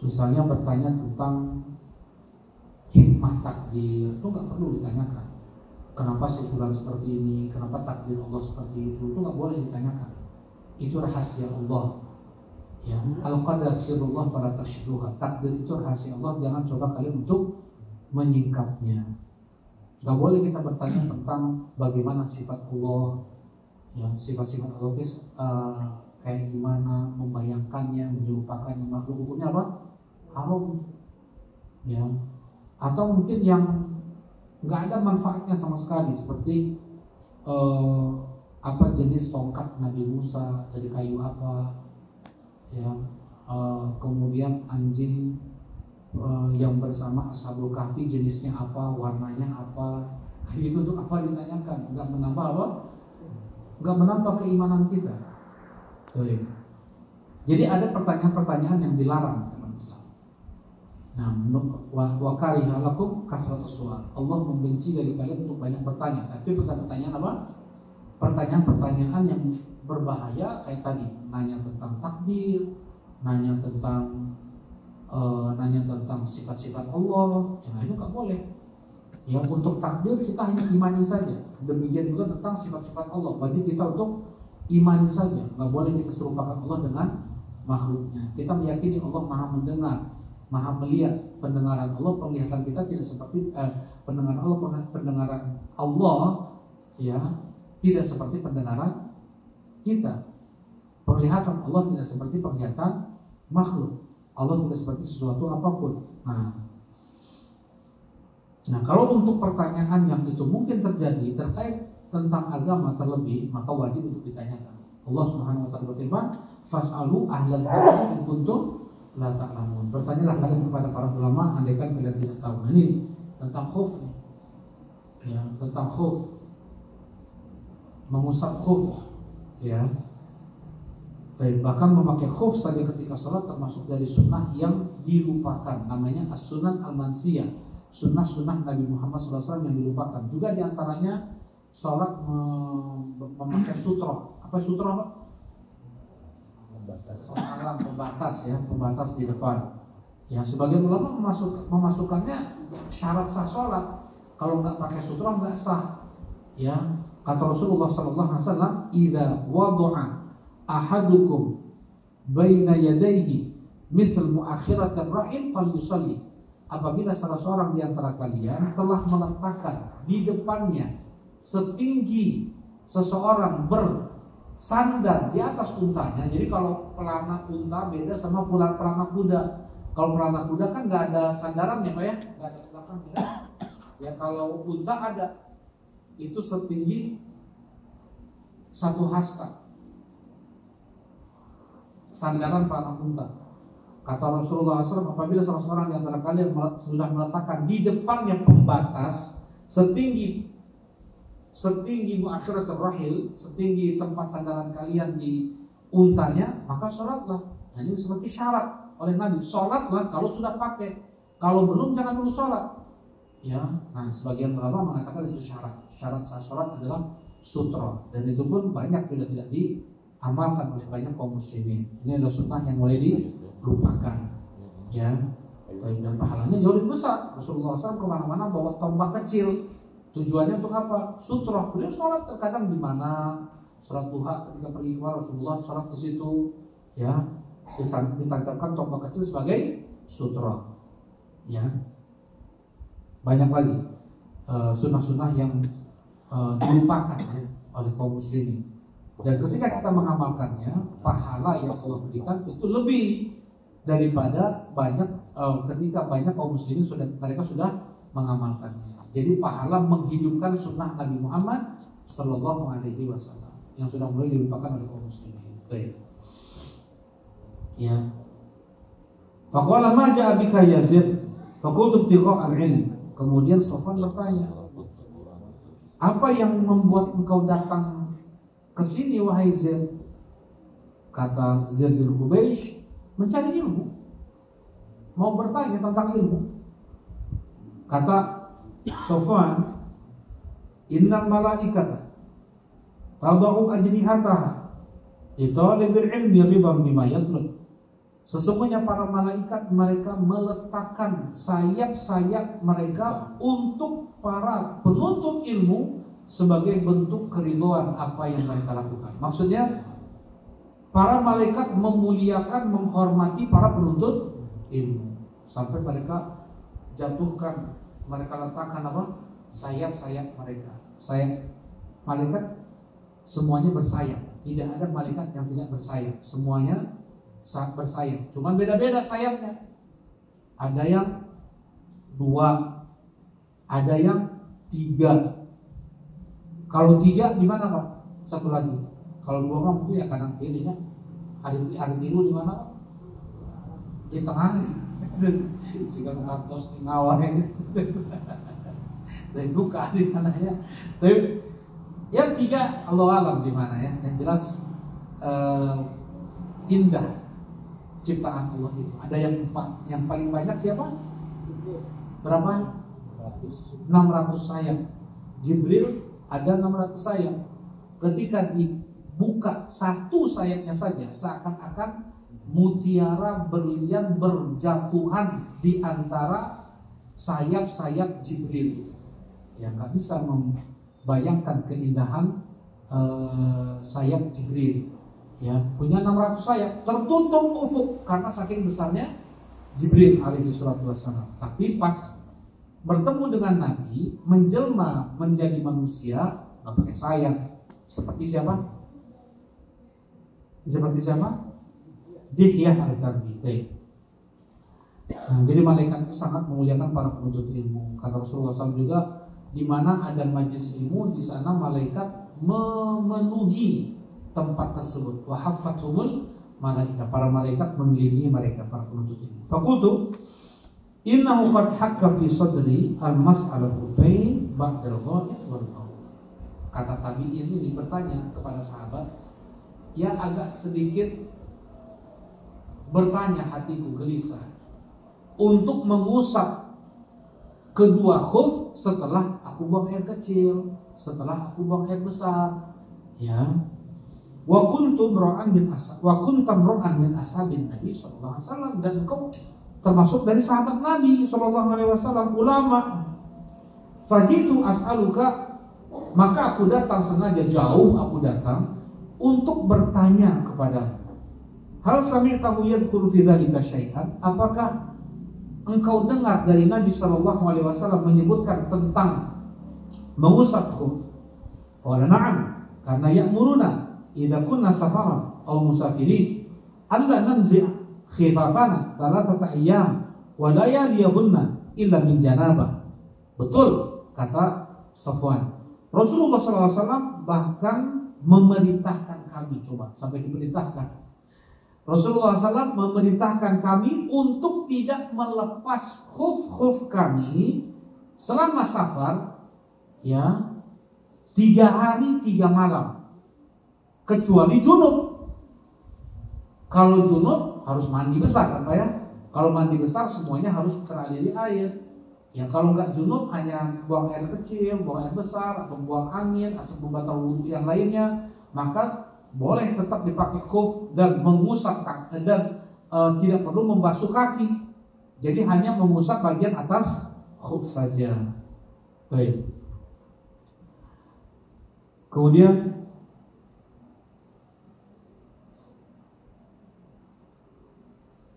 misalnya bertanya tentang hikmah takdir itu gak perlu ditanyakan. Kenapa si fulan seperti ini? Kenapa takdir Allah seperti itu? Itu gak boleh ditanyakan. Itu rahasia Allah. Ya, al-qadar sirrullah fala takshifuha. Takdir itu rahasia Allah, jangan coba kalian untuk menyingkapnya. Gak boleh kita bertanya tentang bagaimana sifat Allah, ya, sifat-sifat Allah itu kayak gimana, membayangkannya, menyerupakannya, makhluk hukumnya apa? Haram, ya. Atau mungkin yang nggak ada manfaatnya sama sekali, seperti apa jenis tongkat Nabi Musa dari kayu apa, ya. Kemudian anjing yang bersama Ashabul Kahfi jenisnya apa, warnanya apa, itu untuk apa ditanyakan? Enggak menambah apa? Enggak menambah keimanan kita. Jadi ada pertanyaan-pertanyaan yang dilarang dalam Islam. Nah, wa kariha lakum kathratus su'al. Allah membenci dari kalian untuk banyak bertanya. Tapi pertanyaan apa? Pertanyaan-pertanyaan yang berbahaya kayak tadi, nanya tentang takdir, nanya tentang sifat-sifat Allah, yang itu nggak boleh. Yang untuk takdir kita hanya imani saja. Demikian juga tentang sifat-sifat Allah, wajib kita untuk imani saja. Nggak boleh kita serupakan Allah dengan makhluknya. Kita meyakini Allah Maha mendengar, Maha melihat. Pendengaran Allah, penglihatan kita tidak seperti pendengaran Allah, ya, tidak seperti pendengaran kita. Penglihatan Allah tidak seperti penglihatan makhluk. Allah tidak seperti sesuatu apapun. Nah, kalau untuk pertanyaan yang itu mungkin terjadi terkait tentang agama terlebih, maka wajib untuk ditanyakan. Allah Subhanahu wa taala berfirman, "Fas'alu ahlal dzikri in kuntum la ta'lamun." Bertanyalah kalian kepada para ulama andaikan kalian tidak tahu. Nah, ini tentang khuf nih. Ya, tentang khuf. Mengusap khuf, ya. Bahkan memakai khuf saja ketika sholat termasuk dari sunnah yang dilupakan. Namanya as-sunan al-mansiyah, sunnah-sunnah Nabi Muhammad SAW yang dilupakan. Juga diantaranya sholat memakai sutra. Apa sutra? Pembatas ya, pembatas di depan. Ya, sebagian ulama memasukkannya syarat sah sholat. Kalau nggak pakai sutra nggak sah. Ya, kata Rasulullah SAW, "Idza wada'a ahadukum baina yadayhi mithl muakhiratir rahim falyusalli." Apabila salah seorang di antara kalian telah meletakkan di depannya setinggi seseorang bersandar di atas untanya. Jadi kalau pelana unta beda sama pelana kuda. Kalau pelana kuda kan nggak ada sandaran ya Pak ya, nggak ada belakangnya. Ya kalau unta ada, itu setinggi satu hasta. Sandaran pelana unta. Kata Rasulullah SAW, apabila salah seorang di antara kalian sudah meletakkan di depannya pembatas setinggi muakhiratul rahil, setinggi tempat sandaran kalian di untanya, maka sholatlah. Nah, ini seperti syarat oleh Nabi, sholatlah kalau sudah pakai. Kalau belum jangan dulu sholat. Ya, nah sebagian ulama mengatakan itu syarat. Syarat sah sholat adalah sutra, dan itu pun banyak juga tidak diamalkan oleh banyak kaum muslimin. Ini adalah sunnah yang mulai dilupakan. Ya, dan pahalanya jauh lebih besar. Rasulullah SAW kemana-mana bawa tombak kecil. Tujuannya untuk apa? Sutra. Beliau sholat terkadang di mana, sholat duha ketika pergi keluar Rasulullah sholat di situ. Ya, ditancapkan tombak kecil sebagai sutra. Ya. Banyak lagi sunnah-sunnah yang dilupakan ya, oleh kaum muslimin. Dan ketika kita mengamalkannya, pahala yang Allah berikan itu lebih daripada banyak ketika banyak kaum muslimin mereka sudah mengamalkannya. Jadi pahala menghidupkan sunnah Nabi Muhammad Sallallahu Alaihi Wasallam yang sudah mulai dilupakan oleh kaum muslimin. Baik. Ya. Faqala ma ja'a bika Yazid? Faqultu ibtigha' al-'ilm. Kemudian Sofwan bertanya, apa yang membuat engkau datang ke sini wahai Zaid? Kata Zaid bin Hubaysh, mencari ilmu, mau bertanya tentang ilmu. Kata Sofwan, innal malaikata tadau ajnihataha li talibil ilmi ridan bima yatlub. Sesungguhnya para malaikat mereka meletakkan sayap-sayap mereka untuk para penuntut ilmu sebagai bentuk keridhaan apa yang mereka lakukan. Maksudnya para malaikat memuliakan, menghormati para penuntut ilmu sampai mereka jatuhkan, mereka letakkan apa? Sayap-sayap mereka. Sayap malaikat semuanya bersayap. Tidak ada malaikat yang tidak bersayap. Semuanya bersayap, cuman beda-beda sayapnya. Ada yang 2, ada yang 3. Kalau 3 di mana Pak? Satu lagi. Kalau 2 mungkin ya kanan kirinya. Hari biru di mana? Di tengah. Jika mengatos di ngawah ini. Dan buka di mana ya? Tapi yang 3 Allah alam di mana ya? Yang jelas indah ciptaan Allah itu. Ada yang 4. Yang paling banyak siapa? Berapa? 600 sayap. Jibril ada 600 sayap. Ketika dibuka satu sayapnya saja, seakan-akan mutiara berlian berjatuhan di antara sayap-sayap Jibril. Ya, nggak bisa membayangkan keindahan sayap Jibril. Ya, punya 600 sayap, tertutup ufuk karena saking besarnya Jibril alaihi salatu wassalam. Tapi pas bertemu dengan Nabi, menjelma menjadi manusia, nggak pakai sayap. Seperti siapa? Seperti siapa? Dihyah al-Kalbi. Nah, jadi malaikat itu sangat memuliakan para penuntut ilmu. Kata Rasulullah SAW juga, di mana ada majelis ilmu, di sana malaikat memenuhi tempat tersebut. Wa haffathumul malaika, para malaikat mengelilingi mereka, para penuntut ilmu. Faqultu innahu qad hakka fi sadri al-mas'alatu fain ba'dal ghaib wal qaul. Kata tabi'in ini bertanya kepada sahabat, ya agak sedikit bertanya hatiku gelisah untuk mengusap kedua khuf setelah aku buang air kecil, setelah aku buang air besar. Ya. Wa kuntum ra'an min ashabin Nabi sallallahu alaihi wasallam, dan engkau termasuk dari sahabat Nabi sallallahu alaihi wasallam, ulama. Fajitu as'aluka, maka aku datang sengaja jauh, aku datang untuk bertanya kepadamu. Hal sami'tahu yadhkuru fi dzalika syai'an, apakah engkau dengar dari Nabi sallallahu alaihi wasallam menyebutkan tentang mengusap khuf? Qala na'am, karena ya'muruna idza kunna safaran aw musafirin alla nanzi' khifafana thalathata ayyam wa la yaliyahunna illa min janabah. Betul kata Safwan. Rasulullah SAW bahkan memerintahkan kami, coba sampai diperintahkan. Rasulullah SAW memerintahkan kami untuk tidak melepas khuf-khuf kami selama safar, ya, 3 hari 3 malam. Kecuali junub. Kalau junub harus mandi besar kan Pak ya. Kalau mandi besar semuanya harus teraliri air. Ya kalau nggak junub hanya buang air kecil, buang air besar, atau buang angin, atau membatal wudhu yang lainnya, maka boleh tetap dipakai khuf dan mengusap kaki dan tidak perlu membasuh kaki. Jadi hanya mengusap bagian atas khuf saja. Baik. Kemudian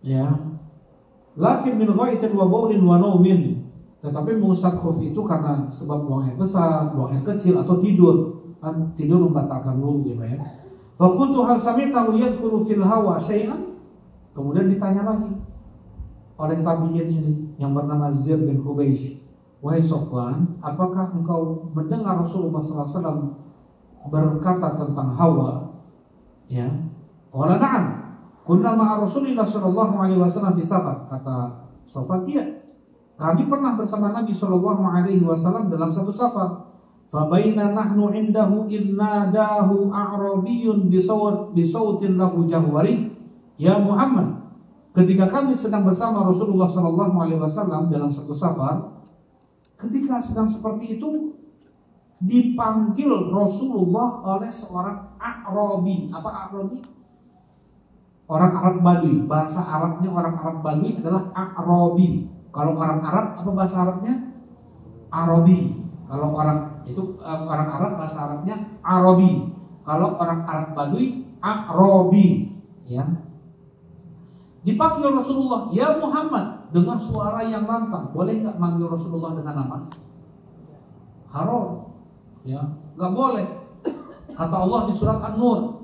ya, lakin min ghaitin wa baulin wa naumin. Tetapi mengusap khuf itu karena sebab buang air besar, buang air kecil, atau tidur. Kan tidur membatalkan wudu ya. Fa kuntu hal sami'tahu yadhkuru fil hawa syai'an. Kemudian ditanya lagi oleh tabi'in ini yang bernama Zaid bin Hubaysh, wahai Sofwan, apakah engkau mendengar Rasulullah SAW berkata tentang hawa? Ya, qala na'am, kunna ma'a Rasulillah sallallahu alaihi wasallam fi safar. Kata Sofwan, iya, kami pernah bersama Nabi sallallahu alaihi wasallam dalam satu safar. Fa baina nahnu indahu idnadahu a'rabiyyun bi sautin lahu jahwari, ya Muhammad. Ketika kami sedang bersama Rasulullah sallallahu alaihi wasallam dalam satu safar, ketika sedang seperti itu dipanggil Rasulullah oleh seorang A'rabi. Apa A'rabi? Orang Arab Badui. Bahasa Arabnya orang Arab Badui adalah A'rabi. Kalau orang Arab apa bahasa Arabnya? Arabi. Kalau orang itu orang Arab bahasa Arabnya Arabi. Kalau orang Arab Badui A'rabi. Ya. Dipanggil Rasulullah, ya Muhammad, dengan suara yang lantang. Boleh nggak manggil Rasulullah dengan nama? Haram. Ya, nggak boleh. Kata Allah di surat An-Nur,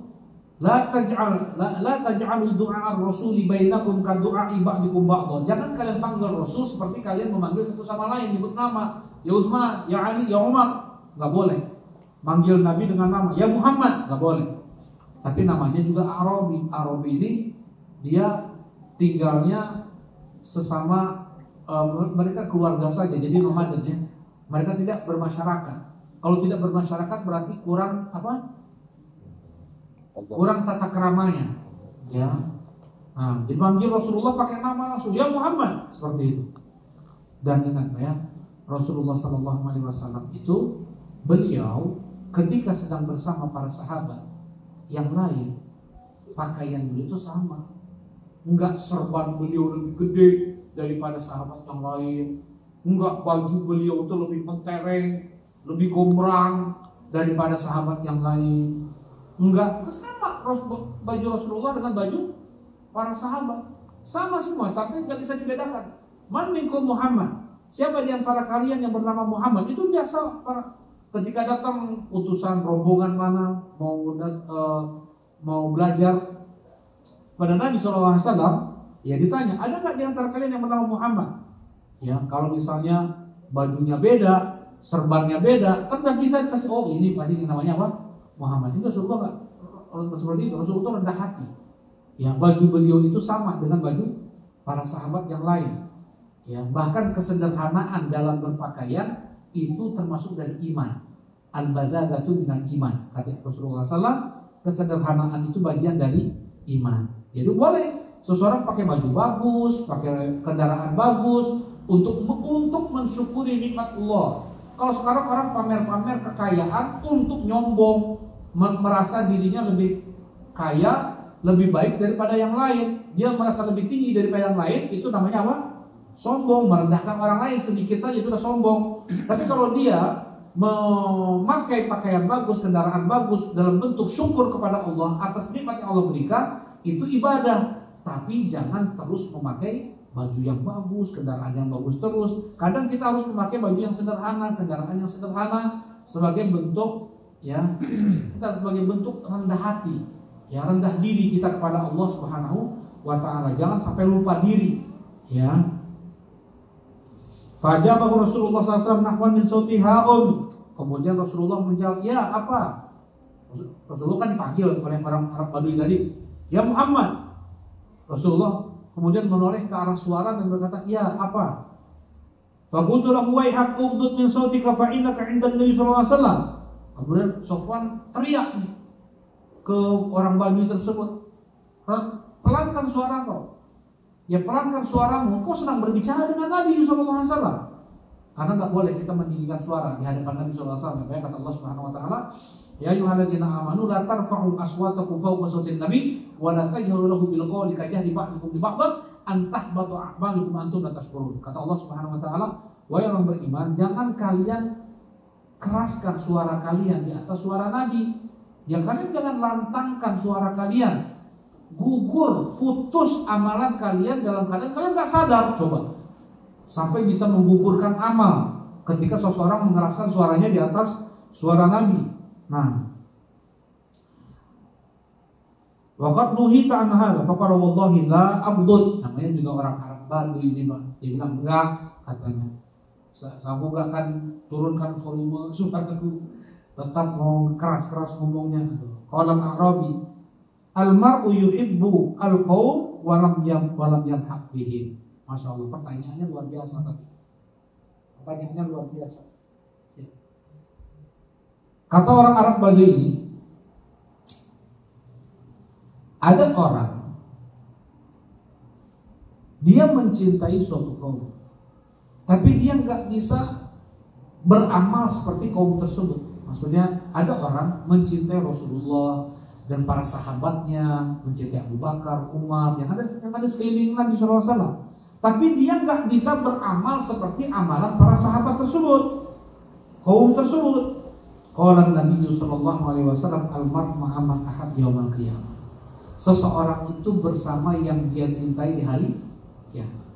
la taj'alu du'a ar-rasuli bainakum ka du'a'i ba'dikum ba'dha. Jangan kalian panggil Rasul seperti kalian memanggil satu sama lain, nyebut nama, ya Utsman, ya Ali, ya Umar. Nggak boleh. Manggil Nabi dengan nama, ya Muhammad, nggak boleh. Tapi namanya juga Arabi. Arabi ini dia tinggalnya sesama mereka keluarga saja, jadi nomaden ya. Mereka tidak bermasyarakat. Kalau tidak bermasyarakat berarti kurang apa? Kurang tata keramanya, ya. Nah, dipanggil Rasulullah pakai nama langsung, ya Muhammad, seperti itu. Dan ingat ya, Rasulullah Sallallahu Alaihi Wasallam itu beliau ketika sedang bersama para sahabat yang lain, pakaian beliau itu sama. Enggak serban beliau lebih gede daripada sahabat yang lain. Enggak baju beliau itu lebih mentereng, lebih gombrang daripada sahabat yang lain. Enggak, sama baju Rasulullah dengan baju para sahabat. Sama semua, sampai enggak bisa dibedakan. Man minkum Muhammad? Siapa di antara kalian yang bernama Muhammad? Itu biasa ketika datang utusan rombongan mana mau belajar pada Nabi SAW, ya ditanya, ada nggak di antara kalian yang bernama Muhammad? Ya, kalau misalnya bajunya beda, serbannya beda, kan nggak bisa dikasih, oh ini pasti namanya apa? Muhammad. Itu Rasulullah nggak seperti itu. Rasulullah rendah hati. Ya, baju beliau itu sama dengan baju para sahabat yang lain. Ya, bahkan kesederhanaan dalam berpakaian itu termasuk dari iman. Al-badagatu minal iman. Kata Rasulullah SAW, kesederhanaan itu bagian dari iman. Jadi boleh seseorang pakai baju bagus, pakai kendaraan bagus untuk mensyukuri nikmat Allah. Kalau sekarang orang pamer-pamer kekayaan untuk nyombong, merasa dirinya lebih kaya, lebih baik daripada yang lain, dia merasa lebih tinggi daripada yang lain, itu namanya apa? Sombong, merendahkan orang lain sedikit saja itu udah sombong. Tapi kalau dia memakai pakaian bagus, kendaraan bagus dalam bentuk syukur kepada Allah atas nikmat yang Allah berikan, itu ibadah. Tapi jangan terus memakai baju yang bagus, kendaraan yang bagus terus. Kadang kita harus memakai baju yang sederhana, kendaraan yang sederhana sebagai bentuk, ya, kita sebagai bentuk rendah hati, ya, rendah diri kita kepada Allah Subhanahu wa taala. Jangan sampai lupa diri, ya. Fajabahu Rasulullah SAW nahwan min sauti haum. Kemudian Rasulullah menjawab, ya apa? Rasulullah kan dipanggil oleh orang Arab Badui tadi, ya Muhammad. Rasulullah kemudian menoleh ke arah suara dan berkata, ya apa? Faqultu lahu waihak ughdud min sautika fa innaka 'inda Nabi sallallahu alaihi wasallam. Kemudian Sofwan teriak nih ke orang Badui tersebut, pelankan suara kau. Ya pelankan suaramu, kau sedang berbicara dengan Nabi sallallahu alaihi wasallam. Karena nggak boleh kita meninggikan suara di hadapan Nabi SAW. Makanya kata Allah Subhanahu Wa Taala, ya ayyuhalladzina amanu la tarfa'u aswatakum fawqa sautin nabi wa la tajharu lahu bil qawli kajahri ba'dikum li ba'd an tahbatu a'malukum antum la tashkurun. Kata Allah Subhanahu Wa Taala, wahai orang beriman, jangan kalian keraskan suara kalian di atas suara Nabi. Ya kalian jangan lantangkan suara kalian, gugur, putus amalan kalian dalam keadaan kalian nggak sadar. Coba sampai bisa menggugurkan amal ketika seseorang mengeraskan suaranya di atas suara Nabi. Nah, waqad nuhita an hadza faqala wallahi la abdud. Namanya juga orang Arab Badui ini, Pak. Dia bilang enggak, katanya. Aku enggak akan turunkan volume suaraku, tetap mau keras-keras ngomongnya. Qala al-Arabi, al-mar'u yuhibbu al-qaum wa lam yadhhab bihim. Masya Allah, pertanyaannya luar biasa tadi. Pertanyaannya luar biasa. Ya. Kata orang Arab Badui ini, ada orang dia mencintai suatu kaum, tapi dia nggak bisa beramal seperti kaum tersebut. Maksudnya ada orang mencintai Rasulullah dan para sahabatnya, mencintai Abu Bakar, Umar, yang ada sekeliling Nabi SAW. Tapi dia nggak bisa beramal seperti amalan para sahabat tersebut, kaum tersebut. Qala Nabi sallallahu alaihi wasallam, al-mar'u ma'a man ahab yaumil qiyamah. Seseorang itu bersama yang dia cintai di hari kiamat.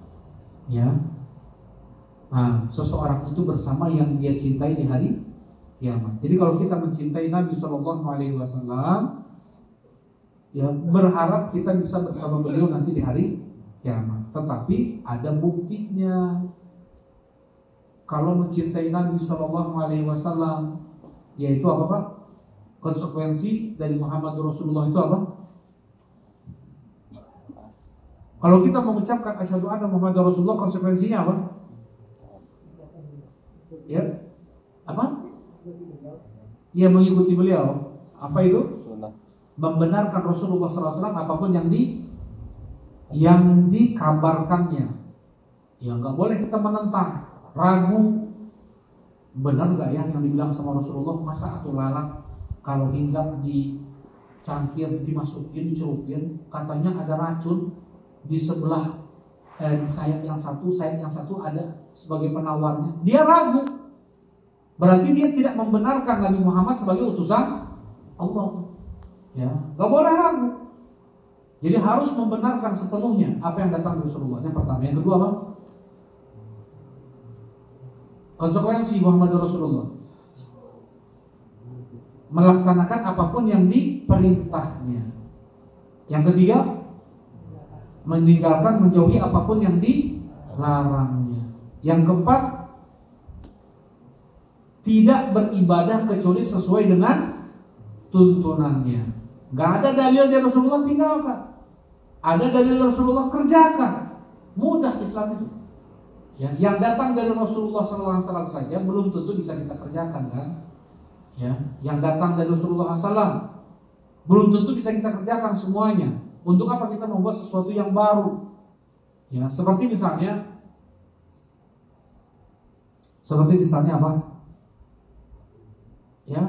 Ya. Nah, seseorang itu bersama yang dia cintai di hari kiamat. Jadi kalau kita mencintai Nabi sallallahu alaihi wasallam, ya berharap kita bisa bersama beliau nanti di hari kiamat. Tetapi ada buktinya. Kalau mencintai Nabi Shallallahu Alaihi Wasallam, yaitu apa Pak? Konsekuensi dari Muhammad Rasulullah itu apa? Kalau kita mengucapkan asyhadu anna Muhammad Rasulullah, konsekuensinya apa? Ya, apa? Dia mengikuti beliau. Apa itu? Membenarkan Rasulullah SAW apapun yang dikabarkannya. Ya nggak boleh kita menentang, ragu, benar nggak ya yang dibilang sama Rasulullah? Masa atau lalat kalau hinggap dicangkir, dimasukin, dicelupin, katanya ada racun di sebelah di sayap yang satu ada sebagai penawarnya. Dia ragu, berarti dia tidak membenarkan Nabi Muhammad sebagai utusan Allah. Ya, nggak boleh ragu. Jadi harus membenarkan sepenuhnya apa yang datang dari Rasulullah. Yang pertama, yang kedua apa? Konsekuensi Muhammad Rasulullah. Melaksanakan apapun yang diperintahnya. Yang ketiga, meninggalkan, menjauhi apapun yang dilarangnya. Yang keempat, tidak beribadah kecuali sesuai dengan tuntunannya. Gak ada dalil dari Rasulullah, tinggalkan. Ada dalil Rasulullah, kerjakan. Mudah Islam itu. Ya, yang datang dari Rasulullah SAW saja belum tentu bisa kita kerjakan kan? Ya, yang datang dari Rasulullah SAW belum tentu bisa kita kerjakan semuanya. Untuk apa kita membuat sesuatu yang baru? Ya, seperti misalnya apa? Ya,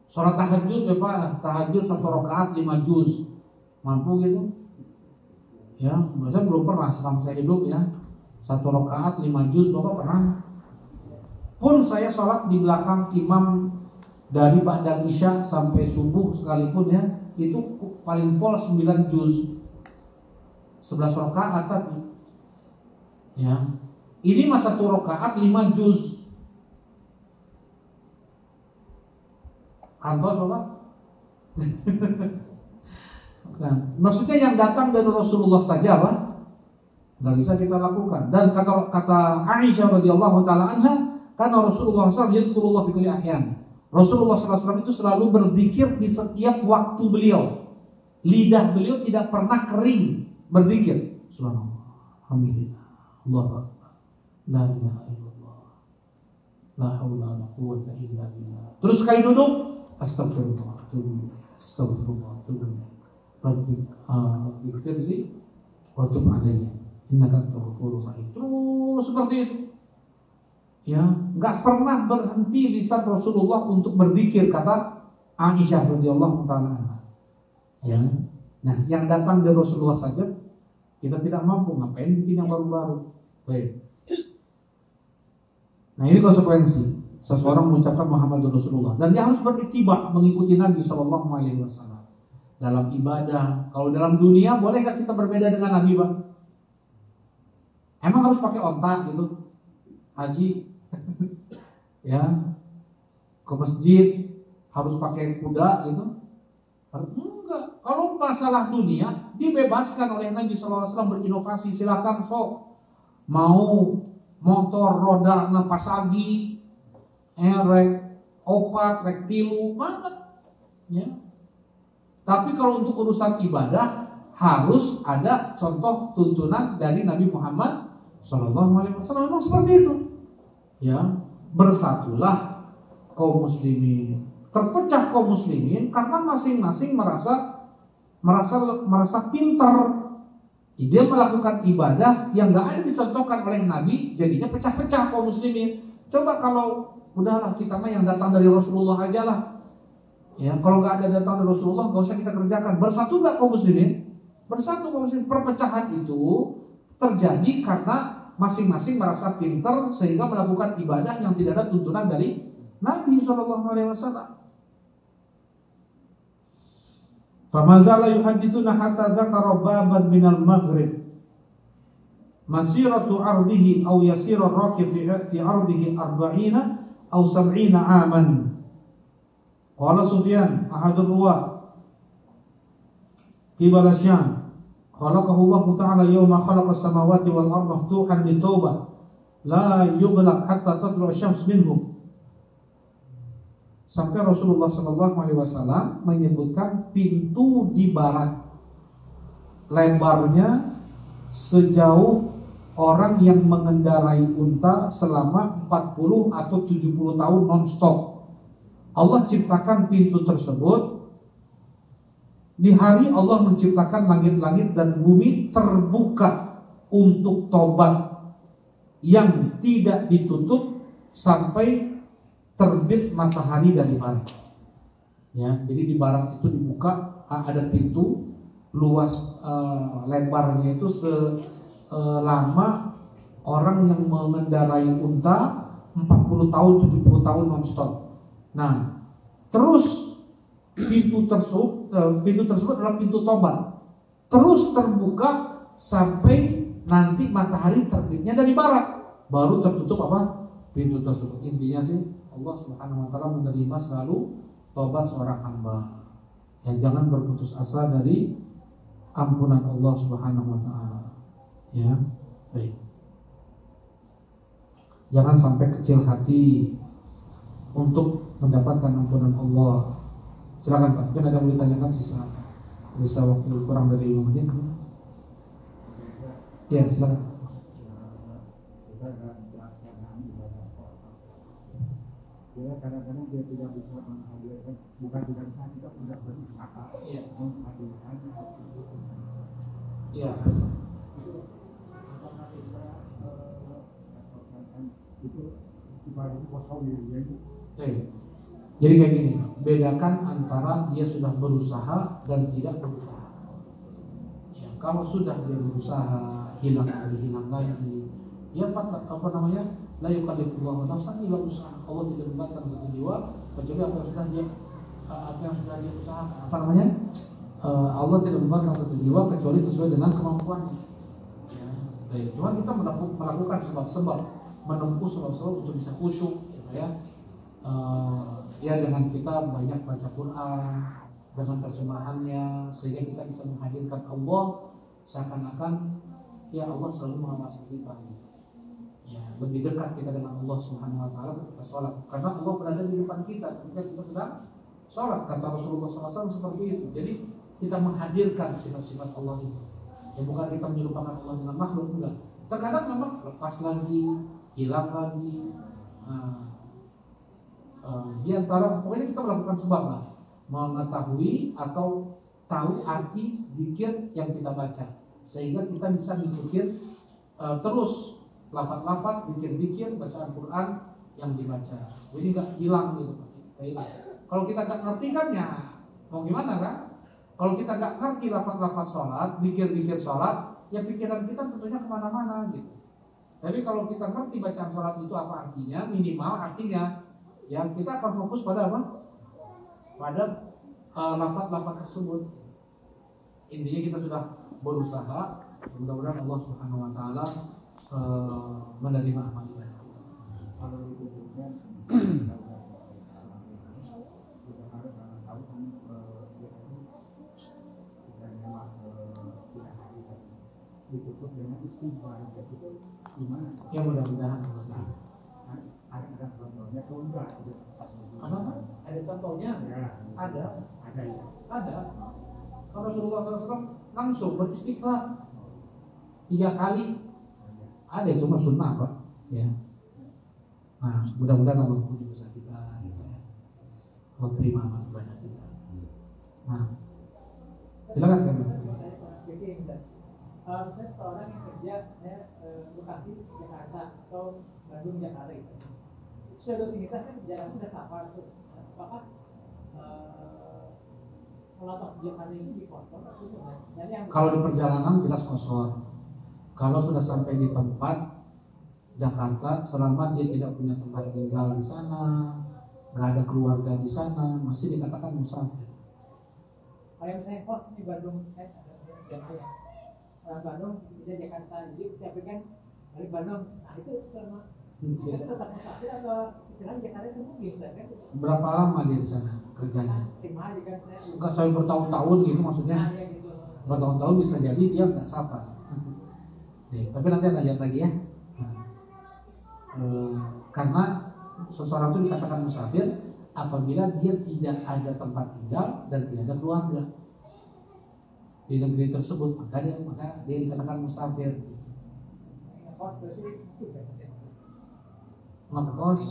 sholat tahajud berapa? Tahajud 1 rakaat 5 juz. Mampu gitu? Ya, saya belum pernah selama saya hidup ya. 1 rakaat 5 juz, Bapak pernah? Pun saya sholat di belakang imam dari ba'da isya sampai subuh sekalipun ya, itu paling pol 9 juz. 11 rakaat tapi. Ya. Ini mah 1 rakaat 5 juz. Kantos Bapak? Nah, maksudnya yang datang dari Rasulullah saja apa? Nggak bisa kita lakukan. Dan kata Aisyah radhiyallahu taala anha, karena Rasulullah SAW yadhkurullah fi kulli ahyan. Rasulullah SAW itu selalu berzikir di setiap waktu beliau. Lidah beliau tidak pernah kering berzikir. Subhanallah, alhamdulillah, Allahu akbar, la ilaha illallah, la haula wala quwwata illa billah. Terus sekali duduk, astagfirullah, astagfirullah, Rabbi firli wa tub alayya innaka antal ghafurur rahim. Terus seperti itu. Ya, nggak pernah berhenti lisan Rasulullah untuk berzikir, kata Aisyah radhiyallahu taala. Ya. Nah, yang datang dari Rasulullah saja kita tidak mampu, ngapain bikin yang baru-baru. Baik. Nah, ini konsekuensi seseorang mengucapkan Muhammadur Rasulullah, dan dia harus beriktibar mengikuti Nabi Shallallahu Alaihi Wasallam dalam ibadah. Kalau dalam dunia boleh nggak kita berbeda dengan Nabi, Bang? Emang harus pakai onta gitu? Haji ya, ke masjid harus pakai kuda gitu? Enggak. Kalau masalah dunia dibebaskan oleh Nabi SAW berinovasi, silakan sok. Mau motor roda pasagi, rek opat, rek tilu, banget. Ya. Tapi kalau untuk urusan ibadah harus ada contoh tuntunan dari Nabi Muhammad SAW. Memang seperti itu. Ya, bersatulah kaum muslimin. Terpecah kaum muslimin karena masing-masing merasa pintar. Dia melakukan ibadah yang nggak ada dicontohkan oleh Nabi, jadinya pecah-pecah kaum muslimin. Coba kalau udahlah kita mah yang datang dari Rasulullah aja lah. Ya, kalau nggak ada datang dari Rasulullah, nggak usah kita kerjakan. Bersatu nggak kaum muslimin? Bersatu kaum muslimin. Perpecahan itu terjadi karena masing-masing merasa pintar sehingga melakukan ibadah yang tidak ada tuntunan dari Nabi SAW. Famazala yuhadithuna hatta dzakara baban minal maghrib masiratu ardihi aw yasiru ar-rakib fi ardihi 40 aw 70 aman. Qala Sufyan ahadul ruwah qibala Syam khalaqahu Allah ta'ala yawma khalaqa as-samawati wal arda maftuhan li taubah la yughlaq hatta tatlu'a asy-syams minhu. Sampai Rasulullah SAW menyebutkan pintu di barat lebarnya sejauh orang yang mengendarai unta selama 40 atau 70 tahun non-stop. Allah ciptakan pintu tersebut. Di hari Allah menciptakan langit-langit dan bumi terbuka untuk tobat yang tidak ditutup sampai terbit matahari dari barat. Ya, jadi di barat itu dibuka, ada pintu luas, lebarnya itu selama orang yang mengendarai unta 40 tahun 70 tahun non-stop. Nah, terus pintu tersebut adalah pintu tobat, terus terbuka sampai nanti matahari terbitnya dari barat, baru tertutup apa? Pintu tersebut. Intinya sih Allah Subhanahu wa taala menerima selalu tobat seorang hamba. Ya, jangan berputus asa dari ampunan Allah Subhanahu wa taala. Ya, baik. Jangan sampai kecil hati untuk mendapatkan ampunan Allah. Silakan Pak, mungkin ada yang mau ditanyakan sisa waktu kurang dari 5 menit. Ya, silakan. Ya, kadang-kadang dia tidak bisa menghadirkan, bukan tidak bisa, kita tidak berusaha menghadirkan. Iya. Itu ibadah kosong ya. Jadi kayak gini, bedakan antara dia sudah berusaha dan tidak berusaha. Ya, kalau sudah dia berusaha, hilang lagi, ya apa namanya? La yukallifullahu nafsan illa wus'aha. Allah tidak membebankan satu jiwa kecuali apa yang sudah dia usahakan. Apa namanya? Allah tidak membebankan satu jiwa kecuali sesuai dengan kemampuannya. Ya, baik. Cuma kita melakukan sebab-sebab, menempuh sebab-sebab untuk bisa khusyuk, ya. Ya, dengan kita banyak baca Quran, dengan terjemahannya, sehingga kita bisa menghadirkan Allah seakan-akan ya Allah selalu mengawasi kita. Ya, lebih dekat kita dengan Allah Subhanahu wa taala ketika sholat, karena Allah berada di depan kita ketika kita sedang sholat, kata Rasulullah SAW seperti itu. Jadi kita menghadirkan sifat-sifat Allah itu. Ya, bukan kita menyerupakan Allah dengan makhluk, enggak. Terkadang memang lepas lagi, hilang lagi. Di antara pokoknya kita melakukan sebab lah, mengetahui atau tahu arti zikir yang kita baca, sehingga kita bisa ngikutin terus lafaz-lafaz, zikir-zikir, bacaan Quran yang dibaca. Jadi nggak hilang gitu. Kalau kita nggak ngerti kan ya mau gimana kan? Kalau kita nggak ngerti lafaz-lafaz sholat, zikir-zikir sholat, ya pikiran kita tentunya kemana-mana gitu. Tapi kalau kita ngerti bacaan sholat itu apa artinya, minimal artinya, ya kita akan fokus pada apa? Pada lafaz-lafaz tersebut. Intinya kita sudah berusaha, mudah-mudahan Allah Subhanahu Wa Taala menerima amal ibadah kita. Kalau dikumpulkan ditutup dengan istighfar itu gimana? Ya mudah-mudahan Ada contohnya atau enggak? apa? Ada contohnya? Ya, Ada. ya. Ada. Kalau Rasulullah SAW langsung beristighfar 3 kali. Ada itu mah sunnah Pak. Ya. Nah, mudah-mudahan Allah puji dosa kita. Allah terima amal ibadah kita. Nah, silakan kan. Misalnya seorang yang kerja Bekasi, Jakarta atau Bandung, Jakarta itu sudah rutinitas kan jalan udah safar tuh, apakah sholat waktu Jakarta ini di kosong atau gimana? Kalau di perjalanan jelas kosong. Kalau sudah sampai di tempat Jakarta, selama dia tidak punya tempat tinggal di sana, nggak ada keluarga di sana, masih dikatakan musafir. Kalau misalnya kos di Bandung, Jakarta, orang Bandung dia Jakarta, jadi tapi kan dari Bandung, nah itu selama kita tetap musafir atau istilahnya Jakarta itu mungkin misalnya Berapa lama dia di sana kerjanya? terima aja kan saya. Nggak sampai bertahun-tahun gitu maksudnya. Nah, ya gitu. Bertahun-tahun bisa jadi dia nggak safar. Tapi nanti ada lihat lagi ya. Karena seseorang itu dikatakan musafir apabila dia tidak ada tempat tinggal dan tidak ada keluarga di negeri tersebut, maka dia dikatakan musafir. Kos berarti itu kan. Ngekos,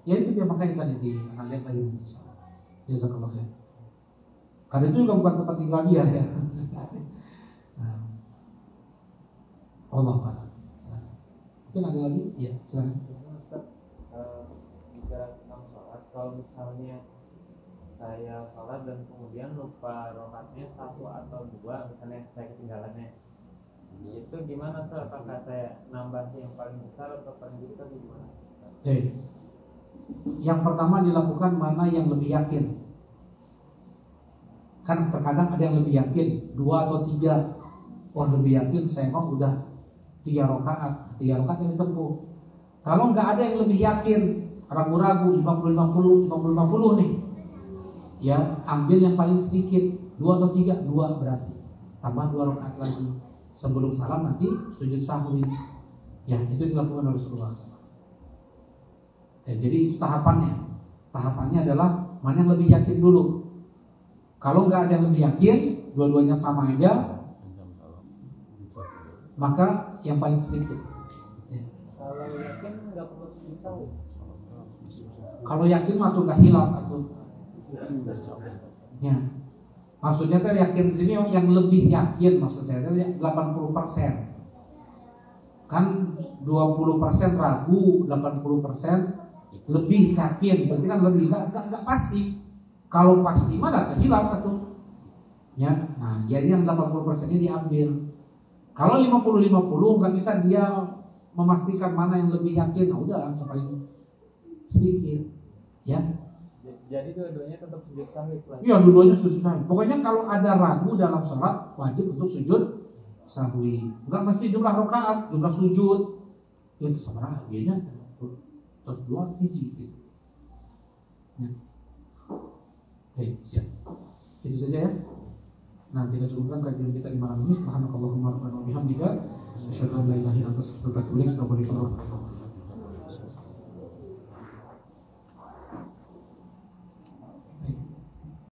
ya itu dia makanya tadi di lihat lagi nanti. Jazakallah khair. Karena itu juga bukan tempat tinggal dia ya. Allah Ta'ala. Mungkin ada lagi? Iya, silakan. Ustaz, bicara tentang sholat, kalau misalnya saya sholat dan kemudian lupa rakaatnya 1 atau 2, misalnya saya ketinggalannya, itu gimana Ustaz? Apakah saya nambah yang paling besar atau paling kecil atau gimana? Oke. Yang pertama dilakukan mana yang lebih yakin. Kan terkadang ada yang lebih yakin 2 atau 3. Wah lebih yakin saya mau udah 3 rakaat yang ditempuh. Kalau nggak ada yang lebih yakin, ragu-ragu 50-50 nih, ya ambil yang paling sedikit 2 atau 3, 2 berarti tambah 2 rakaat lagi sebelum salam nanti sujud sahwi. Ya itu dilakukan oleh Rasulullah SAW. Jadi itu tahapannya. Tahapannya adalah mana yang lebih yakin dulu. Kalau nggak ada yang lebih yakin, dua-duanya sama aja, maka yang paling sedikit. Ya. Kalau yakin nggak perlu sujud sahwi. Kalau yakin mah tuh nggak hilang atau. Ya. Maksudnya tuh yakin di sini yang lebih yakin maksud saya itu 80%. Kan 20% ragu, 80% lebih yakin. Berarti kan lebih nggak pasti. Kalau pasti mah nggak hilang atau. Ya. Nah, jadi yang 80%-nya diambil. Kalau 50-50 nggak bisa dia memastikan mana yang lebih yakin, nah udah yang paling sedikit, ya. Jadi dua-duanya tetap sujud sahwi selanjutnya. Iya, dua-duanya sujud sahwi. Pokoknya kalau ada ragu dalam sholat wajib untuk sujud sahwi. Nggak mesti jumlah rakaat, jumlah sujud. Ya itu sama aja terus 2 hiji gitu. Ya. Oke, siap. Itu saja ya. Nah, kita cukupkan kajian kita di malam ini. Subhanakallahumma rabbana wa bihamdika asyhadu an la ilaha illa anta astaghfiruka wa atubu ilaik.